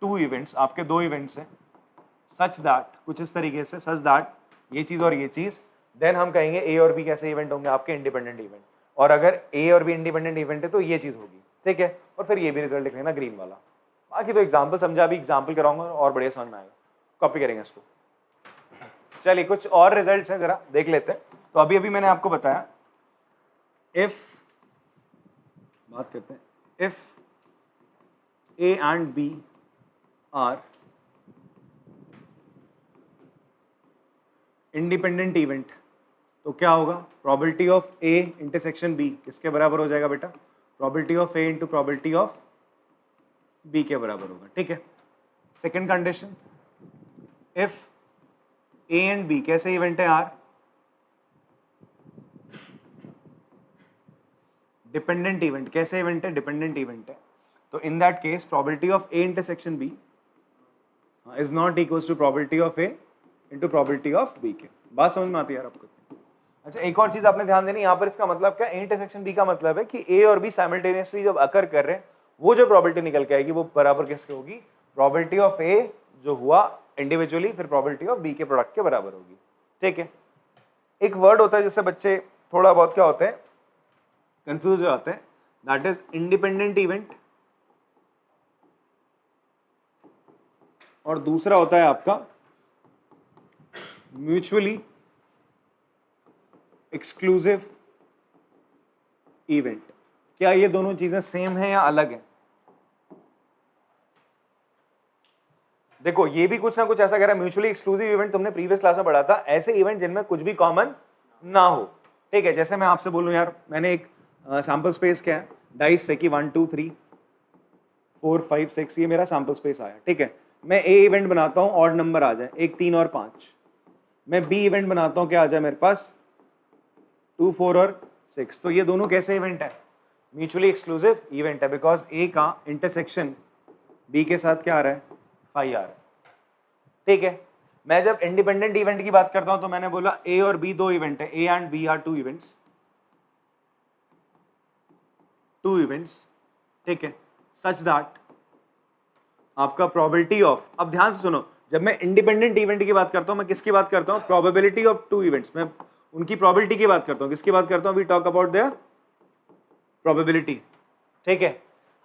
two events, आपके दो इवेंट्स हैं, सच दैट, कुछ इस तरीके से, सच दैट ये चीज और ये चीज, देन हम कहेंगे ए और बी कैसे इवेंट होंगे आपके इंडिपेंडेंट इवेंट। और अगर ए और बी इंडिपेंडेंट इवेंट है तो ये चीज होगी, ठीक है। और फिर ये भी रिजल्ट लिख लेना ग्रीन वाला। बाकी तो एग्जाम्पल समझा, अभी एग्जाम्पल कराऊंगा और बढ़िया समझ में आएगा। कॉपी करेंगे इसको। चलिए कुछ और रिजल्ट्स हैं, जरा देख लेते हैं। तो अभी अभी मैंने आपको बताया, इफ बात करते हैं, if A and B are independent event तो क्या होगा, probability of A intersection B किसके बराबर हो जाएगा बेटा, probability of A into probability of B के बराबर होगा, ठीक है। Second condition, if A and B कैसे इवेंट है आर, डिपेंडेंट इवेंट। कैसे इवेंट है, डिपेंडेंट इवेंट है। तो in that case probability of A intersection B is not equals to probability of A into probability of B के। बात समझ में आती है यार आपको। अच्छा एक और चीज आपने ध्यान देनी, यहाँ पर इसका मतलब क्या, ए इंटरसेक्शन बी का मतलब है कि ए और बी साइमल्टेनियसली जब अकर कर रहे हैं, वो जो प्रोबेबिलिटी निकल के आएगी वो बराबर किसकी होगी, प्रोबेबिलिटी ऑफ ए जो हुआ इंडिविजुअली फिर प्रोबेबिलिटी ऑफ बी के प्रोडक्ट के बराबर होगी, ठीक है। एक वर्ड होता है जिससे बच्चे थोड़ा बहुत क्या होते हैं, कंफ्यूज हो जाते हैं, दैट इज इंडिपेंडेंट इवेंट, और दूसरा होता है आपका म्यूचुअली एक्सक्लूसिव इवेंट। क्या ये दोनों चीजें सेम हैं या अलग हैं? देखो ये भी कुछ ना कुछ ऐसा कह रहा है, म्यूचुअली एक्सक्लूसिव इवेंट तुमने प्रीवियस क्लास में पढ़ा था, ऐसे इवेंट जिनमें कुछ भी कॉमन ना हो, ठीक है। जैसे मैं आपसे बोलूं यार, मैंने एक सैंपल स्पेस क्या है, डाइस फेंकी 1 2 3 4 5 6, ये मेरा सैंपल स्पेस आया, ठीक है। मैं ए इवेंट बनाता हूं, ऑड नंबर आ जाए, 1 3 और 5। मैं बी इवेंट बनाता हूं, क्या आ जाए मेरे पास, 2 4 और 6। तो ये दोनों कैसे इवेंट है, म्यूचुअली एक्सक्लूसिव इवेंट है, बिकॉज ए का इंटरसेक्शन बी के साथ क्या आ रहा है, 5 आ रहा है, ठीक है। मैं जब इंडिपेंडेंट इवेंट की बात करता हूं तो मैंने बोला ए और बी दो इवेंट है, A and B are two events, ठीक है, सच दैट आपका प्रोबेबिलिटी ऑफ, अब ध्यान से सुनो, जब मैं इंडिपेंडेंट इवेंट की बात करता हूं, मैं किसकी बात करता हूं, प्रोबेबिलिटी ऑफ टू इवेंट्स, मैं उनकी प्रोबेबिलिटी की बात करता हूं। किसकी बात करता हूं, we talk about their probability, ठीक है।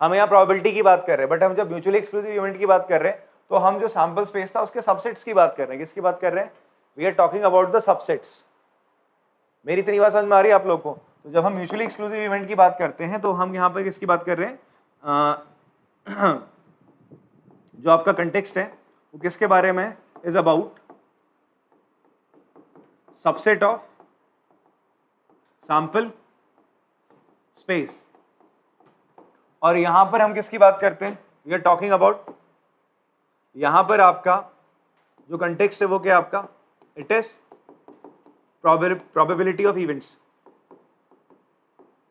हम यहाँ प्रोबेबिलिटी की बात कर रहे हैं, बट हम जब म्यूचुअली एक्सक्लूसिव इवेंट की बात कर रहे हैं तो हम जो सैंपल स्पेस था उसके सबसेट्स की बात कर रहे हैं। किसकी बात कर रहे हैं? We are talking about the subsets. मेरी इतनी बात समझ में आ रही है आप लोग को? तो जब हम म्यूचुअली एक्सक्लूसिव इवेंट की बात करते हैं तो हम यहाँ पर किसकी बात कर रहे हैं? जो आपका कंटेक्स्ट है वो किसके बारे में? Is about subset of sample space. और यहां पर हम किसकी बात करते हैं? वी आर टॉकिंग अबाउट, यहां पर आपका जो कंटेक्स्ट है वो क्या आपका? It is probability of events.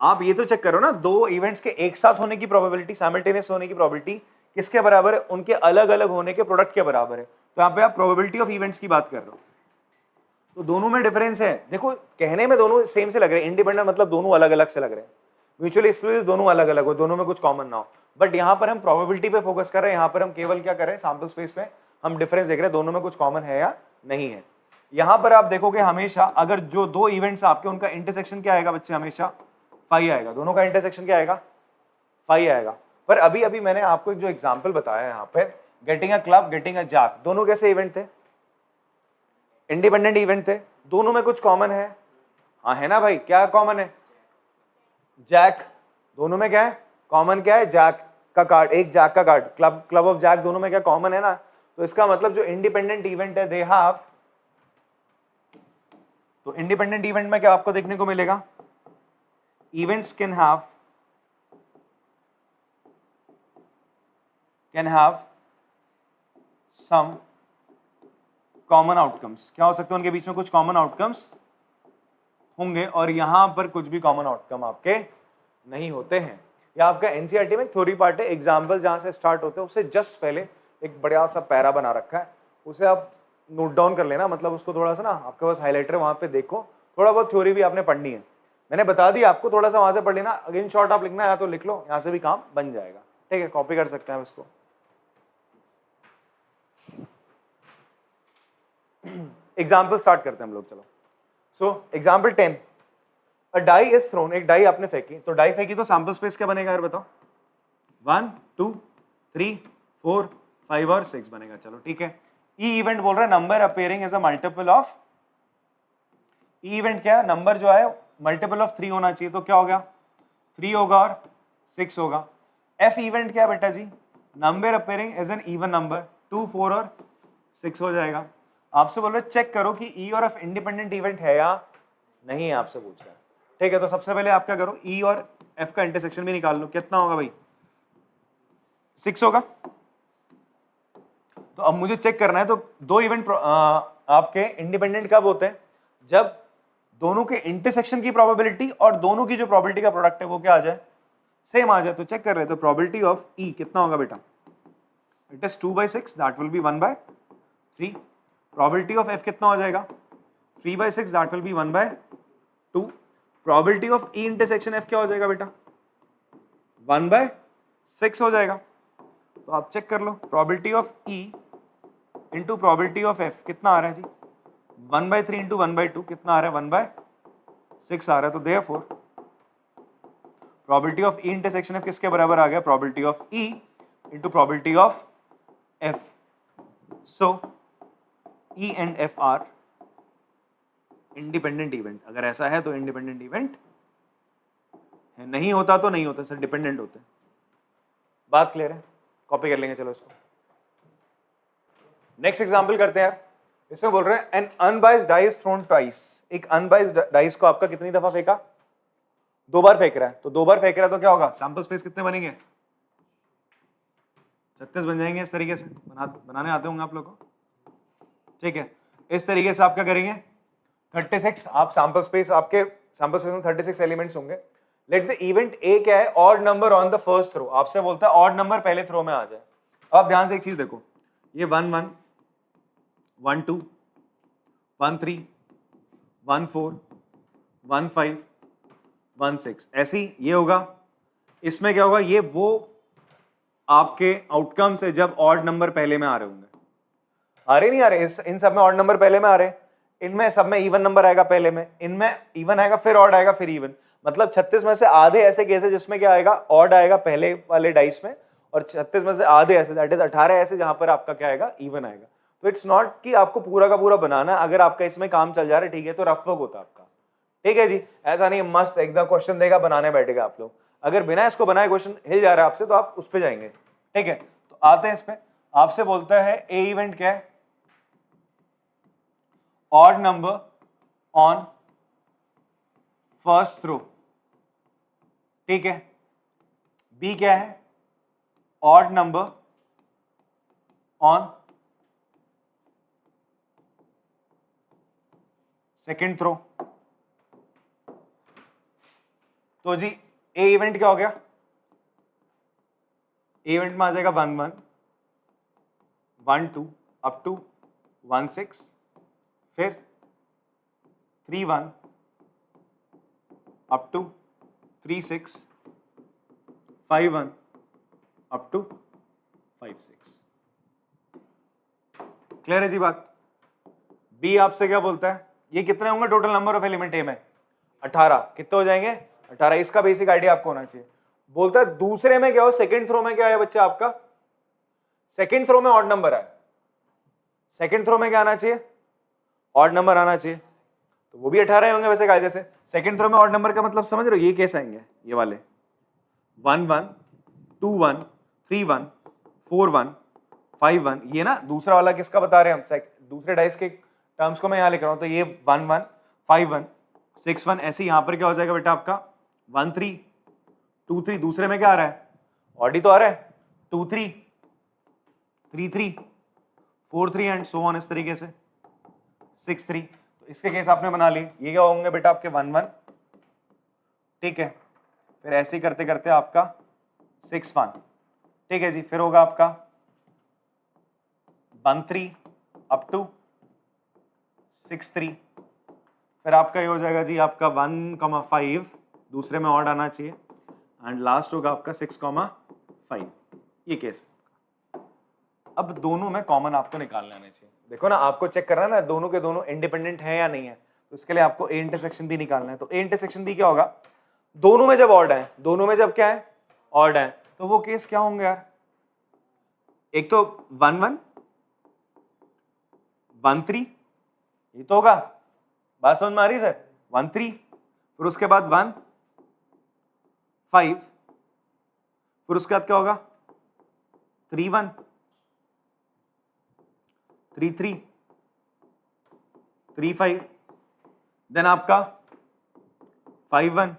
आप ये तो चेक करो ना, दो इवेंट्स के एक साथ होने की प्रोबेबिलिटी, साइमल्टेनियस होने की प्रोबेबिलिटी किसके बराबर है? उनके अलग अलग होने के प्रोडक्ट के बराबर है। तो यहाँ पे आप प्रोबेबिलिटी ऑफ इवेंट्स की बात कर रहे हो, तो दोनों में डिफरेंस है। देखो कहने में दोनों सेम से लग रहे हैं, इंडिपेंडेंट मतलब दोनों अलग अलग से लग रहे हैं, म्यूचुअली एक्सक्लूसिव दोनों अलग अलग हो, दोनों में कुछ कॉमन ना हो। बट यहाँ पर हम प्रोबेबिलिटी पे फोकस कर रहे हैं, यहाँ पर हम केवल क्या कर रहे हैं? सैंपल स्पेस पे हम डिफरेंस देख रहे हैं, दोनों में कुछ कॉमन है या नहीं है। यहाँ पर आप देखोगे हमेशा अगर जो दो इवेंट्स आपके उनका इंटरसेक्शन क्या आएगा बच्चे? हमेशा फाई आएगा। दोनों का इंटरसेक्शन क्या आएगा? फाई आएगा। पर अभी अभी मैंने आपको एक जो एग्जाम्पल बताया यहाँ पे, getting a club, getting a jack, दोनों कैसे इवेंट थे? इंडिपेंडेंट इवेंट थे, दोनों में कुछ कॉमन है। हाँ है ना भाई? क्या कॉमन है? जैक। दोनों में क्या है कॉमन? क्या है? जैक का कार्ड, एक जैक का कार्ड, क्लब ऑफ जैक, दोनों में क्या कॉमन है ना? तो इसका मतलब जो इंडिपेंडेंट इवेंट है दे हैव, तो इंडिपेंडेंट इवेंट में क्या आपको देखने को मिलेगा? Events can have some common outcomes. क्या हो सकते हैं उनके बीच में? कुछ कॉमन आउटकम्स होंगे, और यहां पर कुछ भी कॉमन आउटकम आपके नहीं होते हैं। या आपका एनसीईआरटी में थ्योरी पार्ट है, एग्जाम्पल जहां से स्टार्ट होते हैं उससे जस्ट पहले एक बड़ा सा पैरा बना रखा है, उसे आप नोट डाउन कर लेना, मतलब उसको थोड़ा सा ना आपके पास हाईलाइटर वहां पे देखो, थोड़ा बहुत थ्योरी भी आपने पढ़नी है, मैंने बता दी आपको, थोड़ा सा वहां से पढ़ लेना। अगेन शॉर्ट आप लिखना है तो लिख लो, यहाँ से भी काम बन जाएगा। ठीक है, कॉपी कर सकते हैं हम इसको। एग्जाम्पल स्टार्ट करते हैं हम लोग, चलो। So example 10, a die is thrown, एक डाई आपने फेंकी, तो डाई फेंकी तो सैंपल स्पेस क्या बनेगा यार बताओ? 1 2 3 4 5 और 6 बनेगा। चलो ठीक है। ई इवेंट बोल रहा है number appearing as a multiple of, E event क्या है? नंबर जो है मल्टीपल ऑफ 3 होना चाहिए, तो क्या हो गया? 3 होगा और 6 होगा। एफ इवेंट क्या है बेटा जी? Number appearing as an even number, 2 4 और 6 हो जाएगा। आपसे बोल रहे चेक करो कि ई और एफ इंडिपेंडेंट इवेंट है या नहीं है, आपसे पूछ रहा है। ठीक है, तो सबसे पहले आप क्या करो? ई और एफ का इंटरसेक्शन भी निकाल लो। कितना होगा भाई? 6 होगा। तो अब मुझे चेक करना है, तो दो इवेंट आपके इंडिपेंडेंट कब होते हैं? जब दोनों के इंटरसेक्शन की प्रोबेबिलिटी और दोनों की जो प्रोबेबिलिटी का प्रोडक्ट है वो क्या आ जाए? सेम आ जाए। तो चेक कर रहे हैं, तो प्रोबेबिलिटी ऑफ ई कितना होगा बेटा? It is 2/6, that will B 1/3। Probability of F कितना हो जाएगा? 3/6, that will be 1/2। Probability of E intersection F क्या हो जाएगा बेटा? 1/6 हो जाएगा। तो आप चेक कर लो, probability of E into probability of F कितना आ रहा है जी? 1/3 इंटू 1/2 कितना आ रहा है? 1/6 आ रहा है। तो therefore probability of E intersection F किसके बराबर आ गया? Probability of E into probability of F. So E and F are independent event. अगर ऐसा है तो इंडिपेंडेंट इवेंट है, नहीं होता तो नहीं होता सर, डिपेंडेंट होते हैं। बात क्लियर है? कॉपी कर लेंगे चलो इसको। नेक्स्ट एग्जांपल करते हैं यार। इसमें बोल रहे हैं an unbiased die is thrown twice, एक अनबाइज्ड डाइस को आपका कितनी दफा फेंका? 2 बार फेंक रहा है। तो 2 बार फेंक रहा है तो क्या होगा? सैंपल स्पेस कितने बनेंगे? 36 बन जाएंगे। इस तरीके से बनाने आते होंगे आप लोग को। ठीक है, इस तरीके से आप क्या करेंगे? 36, आप सैंपल स्पेस, आपके सैंपल स्पेस में 36 एलिमेंट्स होंगे। लेट द इवेंट ए क्या है? Odd number on the first throw. आपसे बोलता है ऑड नंबर पहले थ्रो में आ जाए। अब आप ध्यान से एक चीज देखो, ये 1 1 1 2 1 3 1 4 1 5 1 6 ऐसी ये होगा। इसमें क्या होगा? ये वो आपके आउटकम्स है जब ऑड नंबर पहले में आ रहे होंगे। आ रहे नहीं आ रहे? इन सब में ऑड नंबर पहले में आ रहे, इनमें सब में इवन नंबर आएगा पहले में, इनमें इवन आएगा फिर ऑड आएगा फिर इवन। मतलब 36 में से आधे ऐसे केस है जिसमें क्या आएगा, ऑड आएगा पहले वाले डाइस में, और 36 में से आधे ऐसे, दैट इज 18 ऐसे जहां पर आपका क्या आएगा, इवन आएगा। तो इट्स नॉट कि आपको पूरा का पूरा बनाना, अगर आपका इसमें काम चल जा रहा है ठीक है तो रफ वर्क होता है आपका, ठीक है जी। ऐसा नहीं मस्त एकदम क्वेश्चन देगा बनाने बैठेगा आप लोग, अगर बिना इसको बनाए क्वेश्चन हिल जा रहा है आपसे तो आप उस पर जाएंगे, ठीक है। तो आते हैं इस पे, आपसे बोलता है ए इवेंट क्या है, odd number on first throw, ठीक है। बी क्या है, odd number on second throw. तो जी ए इवेंट क्या हो गया, ए इवेंट में आ जाएगा 1 1 1 2 अप टू 1 6, फिर 3 1 up to 3 6, 5 1 up to 5 6। Clear है जी बात। बी आपसे क्या बोलता है, ये कितने होंगे टोटल नंबर ऑफ एलिमेंट ए में, 18, कितने हो जाएंगे 18, इसका बेसिक आइडिया आपको होना चाहिए। बोलता है दूसरे में क्या हो, सेकंड थ्रो में क्या है बच्चा आपका, सेकंड थ्रो में ऑड नंबर है, सेकंड थ्रो में क्या आना चाहिए, ऑड नंबर आना चाहिए, तो वो भी 18 होंगे वैसे कायदे से। सेकंड थ्रो में ऑड नंबर का मतलब समझ रहे हो, ये केस आएंगे ये वाले 1 1 2 1 3 1 4 1 5 1, ये ना दूसरा वाला किसका बता रहे हैं हम, दूसरे डाइस के टर्म्स को मैं यहाँ लिख रहा हूँ, तो ये 1 1 5 1 6 1, ऐसे यहाँ पर क्या हो जाएगा बेटा आपका 1 3 2 3, दूसरे में क्या आ रहा है, ऑडी तो आ रहा है, 2 3 3 3 4 3 एंड सो ऑन, इस तरीके से 6 3। तो इसके केस आपने बना लिए, ये क्या होंगे बेटा आपके 1 1, ठीक है। फिर ऐसे ही करते करते आपका 6 1, ठीक है जी। फिर होगा आपका 1 3 अप टू 6 3, फिर आपका ये हो जाएगा जी आपका 1,5, दूसरे में ऑड आना चाहिए, एंड लास्ट होगा आपका 6,5, ये केस। अब दोनों में कॉमन आपको निकालने आने चाहिए। देखो ना, आपको चेक करना है ना दोनों के दोनों इंडिपेंडेंट है या नहीं है, तो इसके लिए आपको ए इंटरसेक्शन बी निकालना है। तो ए इंटरसेक्शन बी क्या होगा, दोनों में जब ऑड है, दोनों में जब क्या है ऑड है, तो वो केस क्या होंगे यार, एक तो 1 1 1 3, ये तो होगा, बात समझ में आ रही है सर, 1 3, फिर उसके बाद 1 5, फिर उसके बाद क्या होगा 3 1 3 3 3 5, देन आपका 5 1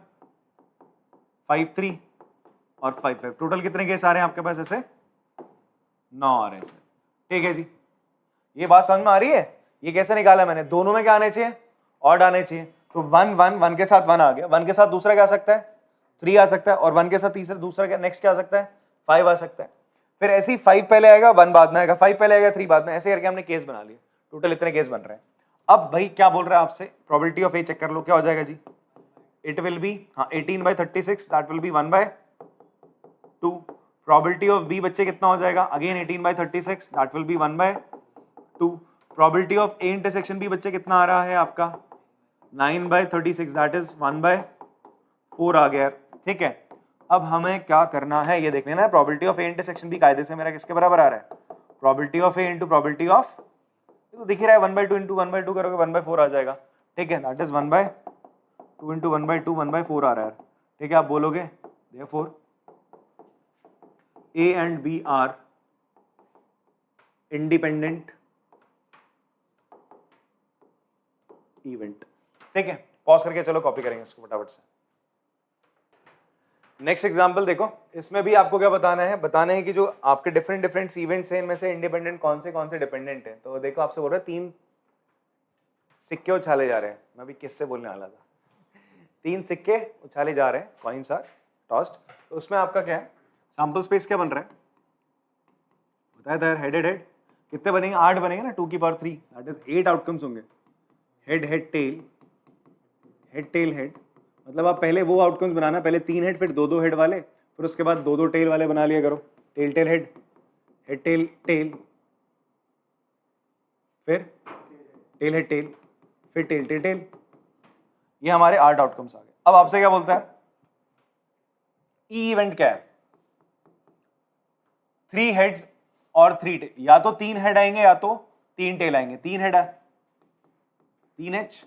5 3 और 5 5। टोटल कितने केस आ रहे हैं आपके पास, ऐसे 9 आ रहे हैं सर, ठीक है जी। ये बात समझ में आ रही है, ये कैसे निकाला मैंने, दोनों में क्या आने चाहिए, ऑड आने चाहिए। तो 1 1 1 के साथ 1 आ गया, 1 के साथ दूसरा क्या आ सकता है 3 आ सकता है, और 1 के साथ तीसरा दूसरा क्या नेक्स्ट क्या आ सकता है 5 आ सकता है। फिर ऐसे ही 5 पहले आएगा 1 बाद में आएगा, 5 पहले आएगा 3 बाद में, ऐसे करके हमने केस बना लिए। टोटल इतने केस बन रहे हैं। अब भाई क्या बोल रहा है आपसे, प्रोबेबिलिटी ऑफ ए चेक कर लो, क्या हो जाएगा जी, it will be 18/36, that will be 1/2। Probability of B बच्चे कितना हो जाएगा, again 18/36, that will be 1/2। Probability of A intersection B बच्चे कितना आ रहा है आपका 9/36, दैट इज 1/4 आ गया, ठीक है। अब हमें क्या करना है ये देख लेना है, probability of A intersection B कायदे से मेरा किसके बराबर आ रहा है, probability of A into probability of, तो दिख ही रहा है 1/2 इंटू 1/2 करोगे 1/4 आ जाएगा, ठीक है। दैट इज 1/2 इंटू 1/2 1/4 आ रहा है, ठीक है। आप बोलोगे therefore A and B are independent event, ठीक है। पॉज करके चलो कॉपी करेंगे इसको फटाफट से। नेक्स्ट एग्जांपल देखो, इसमें भी आपको क्या बताना है, बताना है कि जो आपके डिफरेंट डिफरेंट इवेंट्स हैं इनमें से इंडिपेंडेंट कौन से डिपेंडेंट हैं। तो देखो आपसे बोल रहा है 3 सिक्के उछाले जा रहे हैं, मैं भी किससे बोलने वाला था, 3 सिक्के उछाले जा रहे हैं, कॉइन्स आर टॉस्ड। तो उसमें आपका क्या है, सैंपल स्पेस क्या बन रहा है बताया था यार, हेड हेड कितने बनेंगे, 8 बनेंगे ना, 2 की पावर 3, दैट इज 8 आउटकम्स होंगे, head head tail head tail head. मतलब आप पहले वो आउटकम्स बनाना, पहले 3 हेड फिर 2 हेड वाले, फिर उसके बाद 2 टेल वाले बना लिया करो, tail tail head tail tail, फिर टेल हेड टेल, फिर टेल टेल टेल। ये हमारे 8 आउटकम्स आ गए। अब आपसे क्या बोलता है, ई इवेंट क्या है, 3 हेड्स और 3 टेल, या तो 3 हेड आएंगे या तो 3 टेल आएंगे। 3 हेड है 3 एच,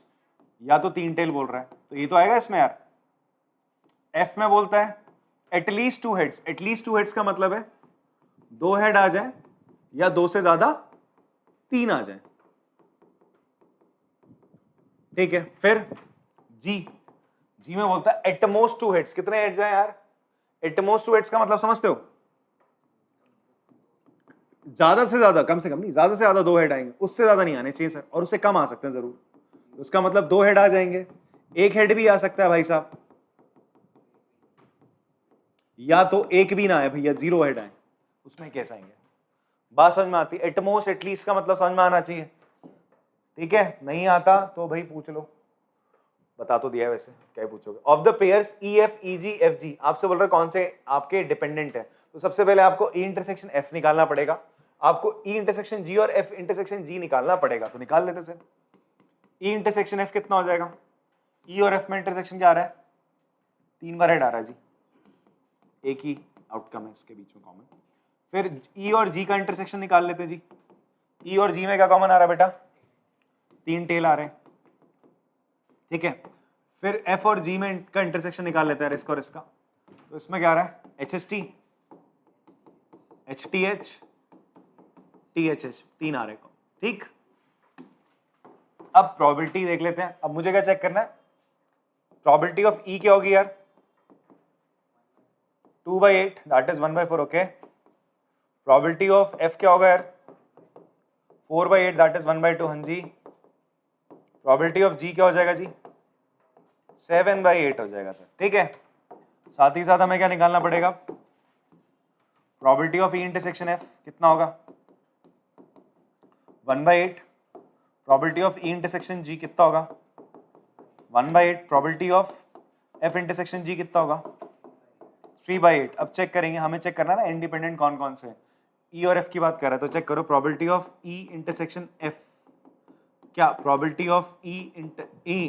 या तो 3 टेल बोल रहा है, तो ये तो आएगा इसमें यार। एफ में बोलता है एटलीस्ट 2 हेड्स, एटलीस्ट 2 हेड्स का मतलब है 2 हेड आ जाए या 2 से ज्यादा 3 आ जाए, ठीक है। फिर जी, जी में बोलता है एटमोस्ट 2 हेड्स, कितने हेड्स हैं यार, एटमोस्ट 2 हेड्स का मतलब समझते हो, ज्यादा से ज्यादा, कम से कम नहीं, ज्यादा से ज्यादा 2 हेड आएंगे, उससे ज्यादा नहीं आने चाहिए सर, और उससे कम आ सकते हैं जरूर, उसका मतलब 2 हेड आ जाएंगे, 1 हेड भी आ सकता है भाई साहब, या तो एक भी ना आए भैया, 0 हेड आए, उसमें कैसे आएंगे, बात समझ में आती है। एटमोस्ट एटलीस्ट का मतलब समझ में आना चाहिए, ठीक है। नहीं आता तो भाई पूछ लो, बता तो दिया है वैसे, क्या पूछोगे। Of the pairs E F E G F G, आपसे बोल रहे कौन से आपके डिपेंडेंट है, तो सबसे पहले आपको ई इंटरसेक्शन एफ निकालना पड़ेगा, आपको ई इंटरसेक्शन जी और एफ इंटरसेक्शन जी निकालना पड़ेगा, तो निकाल लेते सर। ई इंटरसेक्शन एफ कितना हो जाएगा, ई और एफ में इंटरसेक्शन क्या आ रहा है, 3 बार हेड आ रहा है जी, एक ही आउटकम है इसके बीच में कॉमन। फिर ई और जी का इंटरसेक्शन निकाल लेते जी, ई और जी में क्या कॉमन आ रहा है बेटा, 3 टेल आ रहे हैं, ठीक है। फिर एफ और जी में का इंटरसेक्शन निकाल लेते हैं इसका और इसका, तो इसमें क्या आ रहा है, H S T, H T H, T H H, 3 आ रहे हैं, ठीक। अब प्रोबेबिलिटी देख लेते हैं। अब मुझे क्या चेक करना है, प्रोबेबिलिटी ऑफ ई क्या होगी यार, 2/8 that is 1/4, okay. Probability of F क्या होगा यार, 4/8 दैट इज 1/2, हाँ जी। प्रोबेबिलिटी ऑफ जी क्या हो जाएगा जी, 7/8 हो जाएगा सर, ठीक है। साथ ही साथ हमें क्या निकालना पड़ेगा, probability of E intersection F कितना होगा, 1/8। प्रोबेबिलिटी ऑफ ई इंटरसेक्शन जी कितना होगा, 1/8। प्रोबेबिलिटी ऑफ एफ इंटरसेक्शन जी कितना होगा, 3/8। अब चेक करेंगे, हमें चेक करना है ना इंडिपेंडेंट कौन कौन से, ई और एफ की बात कर रहा है, तो चेक करो probability of E intersection F, क्या probability of E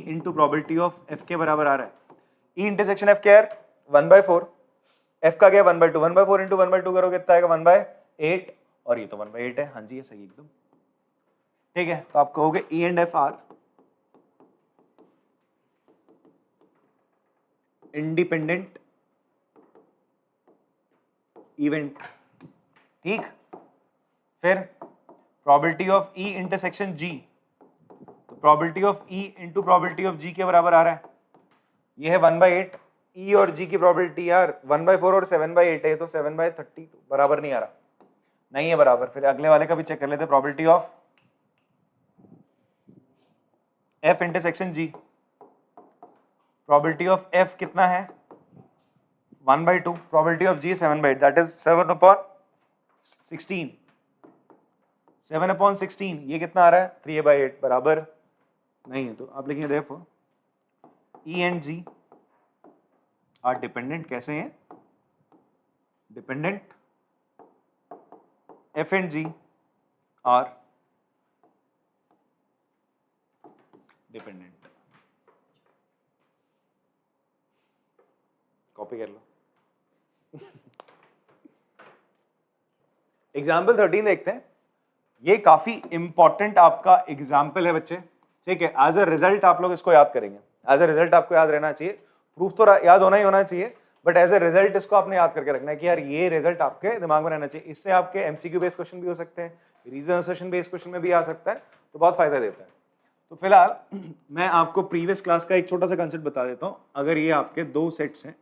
into probability of F के बराबर आ रहा है, ई इंटरसेक्शन एफ क्या है 1/4, एफ का क्या 1/2, 1/4 इंटू 1/2 करोगे कितना आएगा 1/8, और ये तो 1/8 है, हाँ जी ये सही एकदम, ठीक है। तो आप कहोगे E and F are independent event, ठीक। फिर probability of E intersection G, तो probability of E into probability of G के बराबर आ रहा है, ये है 1/8, ई और जी की प्रोबेबिलिटी यार 1/4 और 7/8 है, तो 7/32 बराबर नहीं आ रहा, नहीं है बराबर। फिर अगले वाले का भी चेक कर लेते हैं, probability of F intersection G, probability of F कितना है 1/2, probability of G 7/8 that is 7/16, 7/16 ये कितना आ रहा है 3/8 बराबर नहीं है, तो आप लिखेंगे देखो E and G are dependent, कैसे हैं dependent, F and G are dependent, copy कर लो। एग्जाम्पल 13 देखते हैं, ये काफी इंपॉर्टेंट आपका एग्जाम्पल है बच्चे, ठीक है। एज अ रिजल्ट आप लोग इसको याद करेंगे, एज अ रिजल्ट आपको याद रहना चाहिए, प्रूफ तो याद होना ही होना चाहिए, बट एज अ रिजल्ट इसको आपने याद करके रखना है कि यार ये रिजल्ट आपके दिमाग में रहना चाहिए। इससे आपके एमसीक्यू बेस्ड क्वेश्चन भी हो सकते हैं, रीजन एसोसिएशन बेस्ड क्वेश्चन में भी आ सकता है, तो बहुत फायदा देता है। तो फिलहाल मैं आपको प्रीवियस क्लास का एक छोटा सा कंसेप्ट बता देता हूँ। अगर ये आपके 2 सेट्स हैं,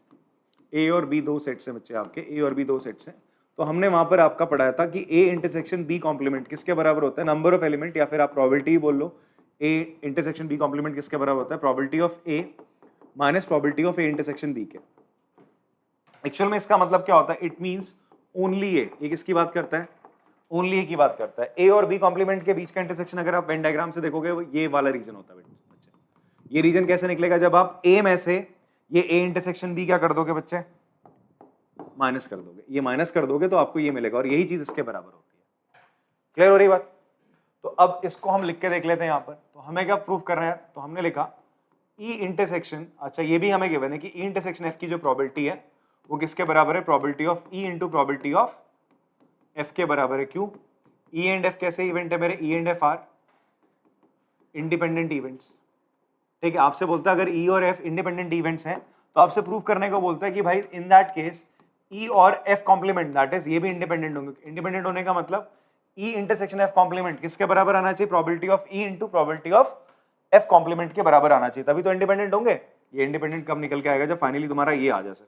ए और बी 2 सेट्स हैं बच्चे, आपके ए और बी 2 सेट्स हैं, तो हमने वहां पर आपका पढ़ाया था कि ए इंटरसेक्शन बी कॉम्प्लीमेंट किसके बराबर होता है, नंबर ऑफ एलिमेंट, या फिर आप प्रोबेबिलिटी बोल लो, ए इंटरसेक्शन बी कॉम्प्लीमेंट किसके बराबर होता है, probability of A minus probability of A intersection B के। एक्चुअल में इसका मतलब क्या होता है, इट मींस ओनली ए, ये किसकी बात करता है, ओनली ए की बात करता है। ए और बी कॉम्प्लीमेंट के बीच का इंटरसेक्शन अगर आप वेन डायग्राम से देखोगे, ये वाला रीजन होता है बच्चे। ये रीजन कैसे निकलेगा, जब आप ए में से ये ए इंटरसेक्शन बी क्या कर दोगे बच्चे, माइनस कर दोगे, ये माइनस कर दोगे तो आपको ये मिलेगा, और यही चीज इसके बराबर होती है। क्लियर हो रही बात। तो अब इसको हम लिख के देख लेते हैं यहाँ पर, तो हमें क्या प्रूफ करना है, तो हमने लिखा ई इंटरसेक्शन, अच्छा ये भी हमें गिवन है कि ई इंटरसेक्शन एफ की जो प्रोबेबिलिटी है वो किसके बराबर है, probability of E into probability of F के बराबर है। क्यों? ई एंड एफ कैसे इवेंट है मेरे, ई and F are independent events. ठीक है, आपसे बोलता है अगर ई और एफ इंडिपेंडेंट इवेंट्स हैं तो आपसे प्रूव करने को बोलता है कि भाई इन दैट केस ई और एफ कॉम्प्लीमेंट दैट इज ये भी इंडिपेंडेंट होंगे। इंडिपेंडेंट होने का मतलब ई इंटरसेक्शन एफ कॉम्प्लीमेंट किसके बराबर आना चाहिए, probability of E into probability of F complement के बराबर आना चाहिए, तभी तो इंडिपेंडेंट होंगे। ये इंडिपेंडेंट कब निकल के आएगा, जब फाइनली तुम्हारा ये आ जाए सर,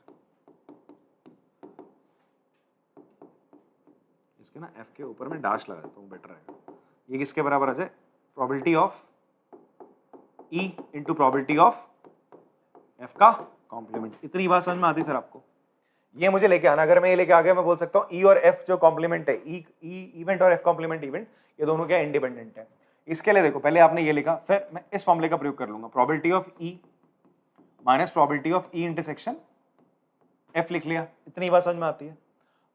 इसके ना एफ के ऊपर में डैश लगा देता हूँ, बेटर रहेगा। ये किसके बराबर आ जाए, probability of E into probability of F का कॉम्प्लीमेंट। इतनी बात समझ में आती सर आपको? ये मुझे लेके आना, अगर मैं ये लेके आ गया मैं बोल सकता हूँ ई और एफ जो कॉम्प्लीमेंट है, ई इवेंट और एफ कॉम्प्लीमेंट इवेंट, ये दोनों क्या इंडिपेंडेंट है। इसके लिए देखो पहले आपने ये लिखा, फिर मैं इस फॉर्मूले का प्रयोग कर लूंगा, probability of E minus probability of E intersection F लिख लिया। इतनी बात समझ में आती है?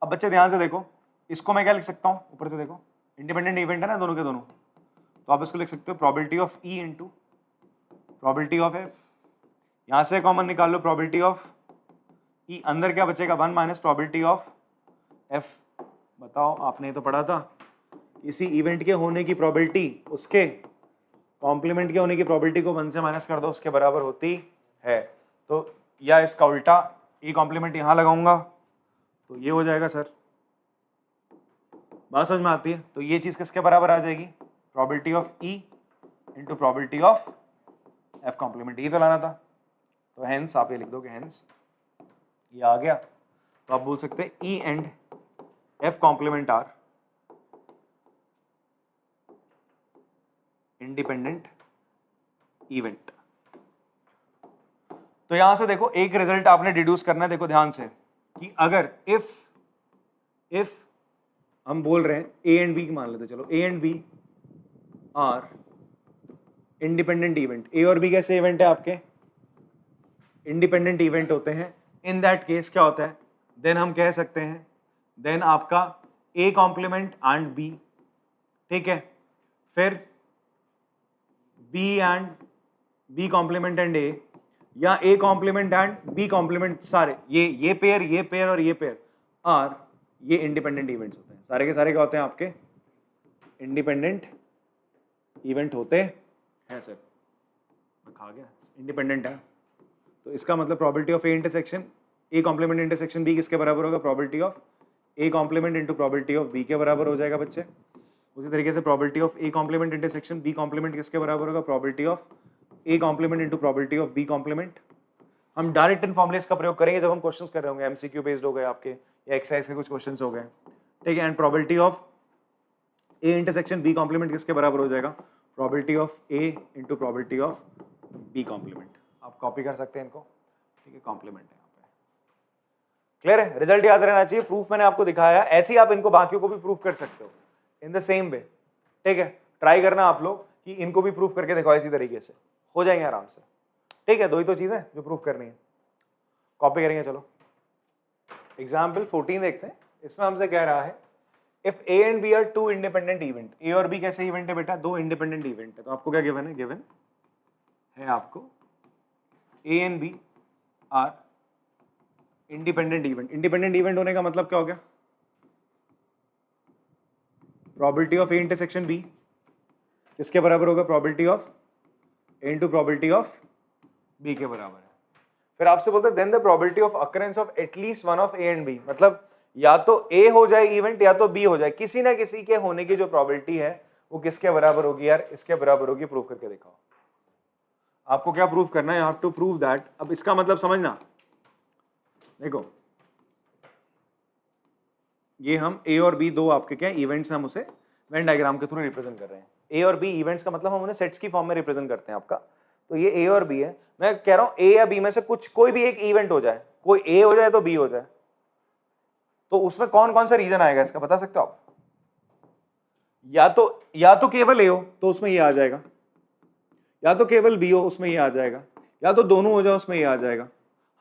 अब बच्चे ध्यान से देखो, इसको मैं क्या लिख सकता हूँ, ऊपर से देखो इंडिपेंडेंट इवेंट है ना दोनों के दोनों, तो आप इसको लिख सकते हो probability of E into probability of F. यहाँ से कॉमन निकाल लो, प्रोबेबिलिटी ऑफ ई, अंदर क्या बचेगा 1 माइनस प्रोबेबिलिटी ऑफ एफ। बताओ, आपने तो पढ़ा था किसी इवेंट के होने की प्रोबेबिलिटी उसके कॉम्प्लीमेंट के होने की प्रोबेबिलिटी को 1 से माइनस कर दो, उसके बराबर होती है। तो या इसका उल्टा, ई कॉम्प्लीमेंट यहाँ लगाऊंगा तो ये हो जाएगा सर, बात समझ में आती है? तो ये चीज किसके बराबर आ जाएगी, probability of E into probability of F complement, ये तो लाना था। तो हेंस आप ये लिख दोगे, हेंस ये आ गया, तो आप बोल सकते हैं E and F complement are independent event. तो यहां से देखो एक रिजल्ट आपने डिड्यूस करना है, देखो ध्यान से, कि अगर इफ हम बोल रहे हैं ए एंड बी मान लेते, चलो A and B are independent event, A और बी कैसे इवेंट है आपके, इंडिपेंडेंट इवेंट होते हैं। इन दैट केस क्या होता है, देन हम कह सकते हैं, देन आपका ए कॉम्प्लीमेंट एंड बी, ठीक है, फिर B and B complement and A, या A complement and B complement, सारे ये पेयर और ये पेयर आर, ये इंडिपेंडेंट इवेंट्स होते हैं। सारे के सारे क्या होते हैं आपके, इंडिपेंडेंट इवेंट होते हैं सर। मैं खा गया, इंडिपेंडेंट है, तो इसका मतलब probability of A intersection A complement intersection B किसके बराबर होगा, probability of A complement into probability of B के बराबर हो जाएगा बच्चे। उसी तरीके से probability of A complement intersection B complement किसके बराबर होगा, probability of A complement into probability of B complement. हम डायरेक्ट इन फॉर्मुलेस का प्रयोग करेंगे जब हम क्वेश्चंस कर रहे होंगे, एमसीक्यू बेस्ड हो गए आपके या एक्सरसाइज के कुछ क्वेश्चंस हो गए, ठीक है। And probability of A intersection B complement किसके बराबर हो जाएगा, probability of A into probability of B complement. आप कॉपी कर सकते हैं इनको, ठीक है, कॉम्प्लीमेंट है यहाँ पे। क्लियर है? रिजल्ट याद रहना चाहिए। प्रूफ मैंने आपको दिखाया, ऐसे ही आप इनको बाकियों को भी प्रूफ कर सकते हो इन द सेम वे, ठीक है। ट्राई करना आप लोग कि इनको भी प्रूफ करके दिखाओ, इसी तरीके से हो जाएंगे आराम से, ठीक है। दो ही तो चीजें जो प्रूफ करनी है, कॉपी करेंगे। चलो एग्जाम्पल 14 देखते हैं। इसमें हमसे कह रहा है if A and B are two independent event, A और बी कैसे इवेंट है बेटा, दो इंडिपेंडेंट इवेंट है। तो आपको क्या गिवन है, गिवन है आपको A and B are independent event. Independent event होने का मतलब क्या हो गया, probability of A intersection B किसके बराबर होगा, probability of A into probability of B के बराबर है। फिर आपसे बोलते हैं then the probability of occurrence of at least one of A and B, मतलब या तो ए हो जाए इवेंट या तो बी हो जाए, किसी ना किसी के होने की जो प्रोबेबिलिटी है वो किसके बराबर होगी यार, इसके बराबर होगी। प्रूव करके दिखाओ। आपको क्या प्रूव करना है, you have to prove that. अब इसका मतलब समझना, देखो ये हम ए और बी दो आपके क्या इवेंट्स, हम उसे वेन डायग्राम के थ्रू रिप्रेजेंट कर रहे हैं। ए और बी इवेंट्स का मतलब हम उन्हें सेट्स की फॉर्म में रिप्रेजेंट करते हैं आपका। तो ये ए और बी है, मैं कह रहा हूं ए या बी में से कुछ कोई भी एक इवेंट हो जाए, कोई ए हो जाए तो बी हो जाए, तो उसमें कौन कौन सा रीजन आएगा इसका बता सकते हो आप? या तो केवल ए हो तो उसमें ये आ जाएगा, या तो केवल बी हो उसमें ये आ जाएगा, या तो दोनों हो जाए उसमें ये आ जाएगा।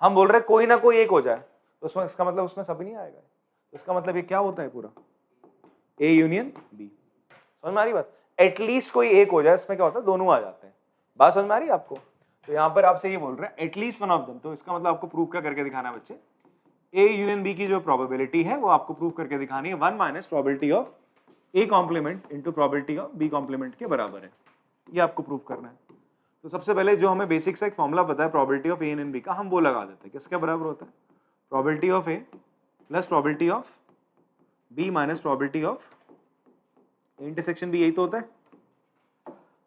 हम बोल रहे हैं कोई ना कोई एक हो जाए, तो उसमें इसका मतलब उसमें सब नहीं आएगा। इसका मतलब ये क्या होता है पूरा, ए यूनियन बी। समझ में आ रही बात? एटलीस्ट कोई एक हो जाए, इसमें क्या होता है दोनों आ जाते हैं। बात समझ में आ रही है आपको? तो यहाँ पर आपसे ये बोल रहे हैं एटलीस्ट वन ऑफ देम, तो इसका मतलब आपको प्रूव क्या करके दिखाना है बच्चे, ए यूनियन बी की जो प्रोबेबिलिटी है वो आपको प्रूव करके दिखानी है 1 minus probability of A complement into probability of B complement के बराबर है, ये आपको प्रूव करना है। तो सबसे पहले जो हमें बेसिक सा एक फॉर्मूला पता है probability of A union B का, हम वो लगा देते हैं। किसके बराबर होता है, probability of A plus probability of B minus probability of intersection B, यही तो होता है।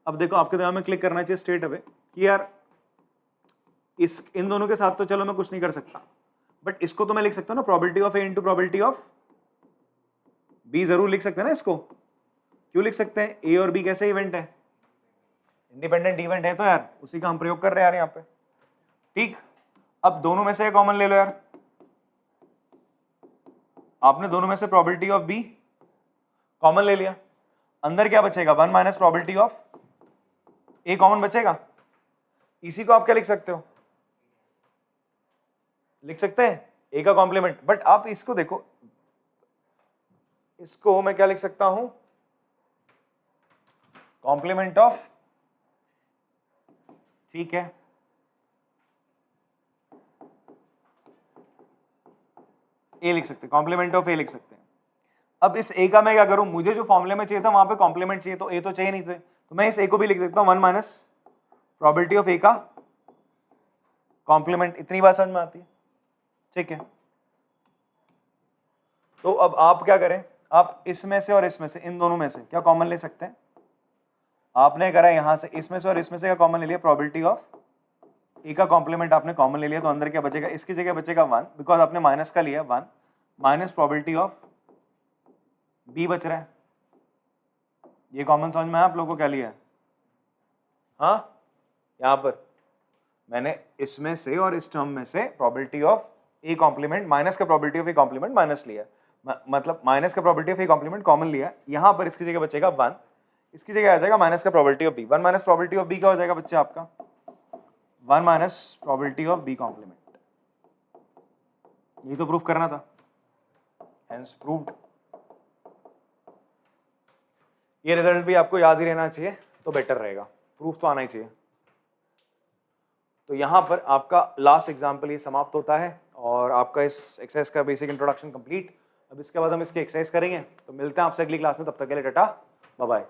अब देखो आपके दिमाग में क्लिक करना चाहिए स्ट्रेट अवे कि यार इन दोनों के साथ तो चलो मैं कुछ नहीं कर सकता, बट इसको तो मैं लिख सकता हूँ ना, probability of A into probability of B जरूर लिख सकते हैं ना इसको। क्यों लिख सकते हैं, ए और बी कैसे इवेंट है, इंडिपेंडेंट इवेंट है, तो यार उसी का हम प्रयोग कर रहे हैं यार यहाँ पे। ठीक, अब दोनों में से कॉमन ले लो यार, आपने दोनों में से प्रोबेबिलिटी ऑफ बी कॉमन ले लिया, अंदर क्या बचेगा 1 minus probability of A common बचेगा। इसी को आप क्या लिख सकते हो, लिख सकते हैं ए का कॉम्प्लीमेंट, बट आप इसको देखो, इसको मैं क्या लिख सकता हूं, कॉम्प्लीमेंट ऑफ, ठीक है, ए लिख सकते हैं, कॉम्प्लीमेंट ऑफ ए लिख सकते हैं। अब इस ए का मैं क्या करूं, मुझे जो फॉर्मूले में चाहिए था वहां पे कॉम्प्लीमेंट चाहिए, तो ए तो चाहिए नहीं थे, तो मैं इस ए को भी लिख सकता हूं 1 माइनस प्रोबेबिलिटी ऑफ ए का कॉम्प्लीमेंट। इतनी बात समझ में आती है, ठीक है। तो अब आप क्या करें, आप इसमें से और इसमें से, इन दोनों में से क्या कॉमन ले सकते हैं, आपने करा यहां से इसमें से और इसमें से क्या कॉमन ले लिया, प्रोबेबिलिटी ऑफ ए का कॉम्प्लीमेंट आपने कॉमन ले लिया, तो अंदर क्या बचेगा, इसकी जगह बचेगा 1, बिकॉज आपने माइनस का लिया 1 माइनस प्रोबेबिलिटी ऑफ बी बच रहा है। ये कॉमन समझ में आया आप लोगों को क्या लिया है, हाँ, यहां पर मैंने इसमें से और इस टर्म में से probability of A complement minus का probability of A complement minus लिया, मतलब माइनस का probability of A complement common लिया, यहां पर इसकी जगह बचेगा 1, इसकी जगह आ जाएगा माइनस का probability of B. 1 minus probability of B क्या हो जाएगा बच्चे आपका, 1 minus probability of B complement. यही तो प्रूफ करना था, हेंस प्रूव्ड। ये रिजल्ट भी आपको याद ही रहना चाहिए तो बेटर रहेगा, प्रूफ तो आना ही चाहिए। तो यहाँ पर आपका लास्ट एग्जाम्पल ये समाप्त होता है और आपका इस एक्सरसाइज का बेसिक इंट्रोडक्शन कंप्लीट। अब इसके बाद हम इसकी एक्सरसाइज करेंगे, तो मिलते हैं आपसे अगली क्लास में, तब तक के लिए टाटा बाय बाय।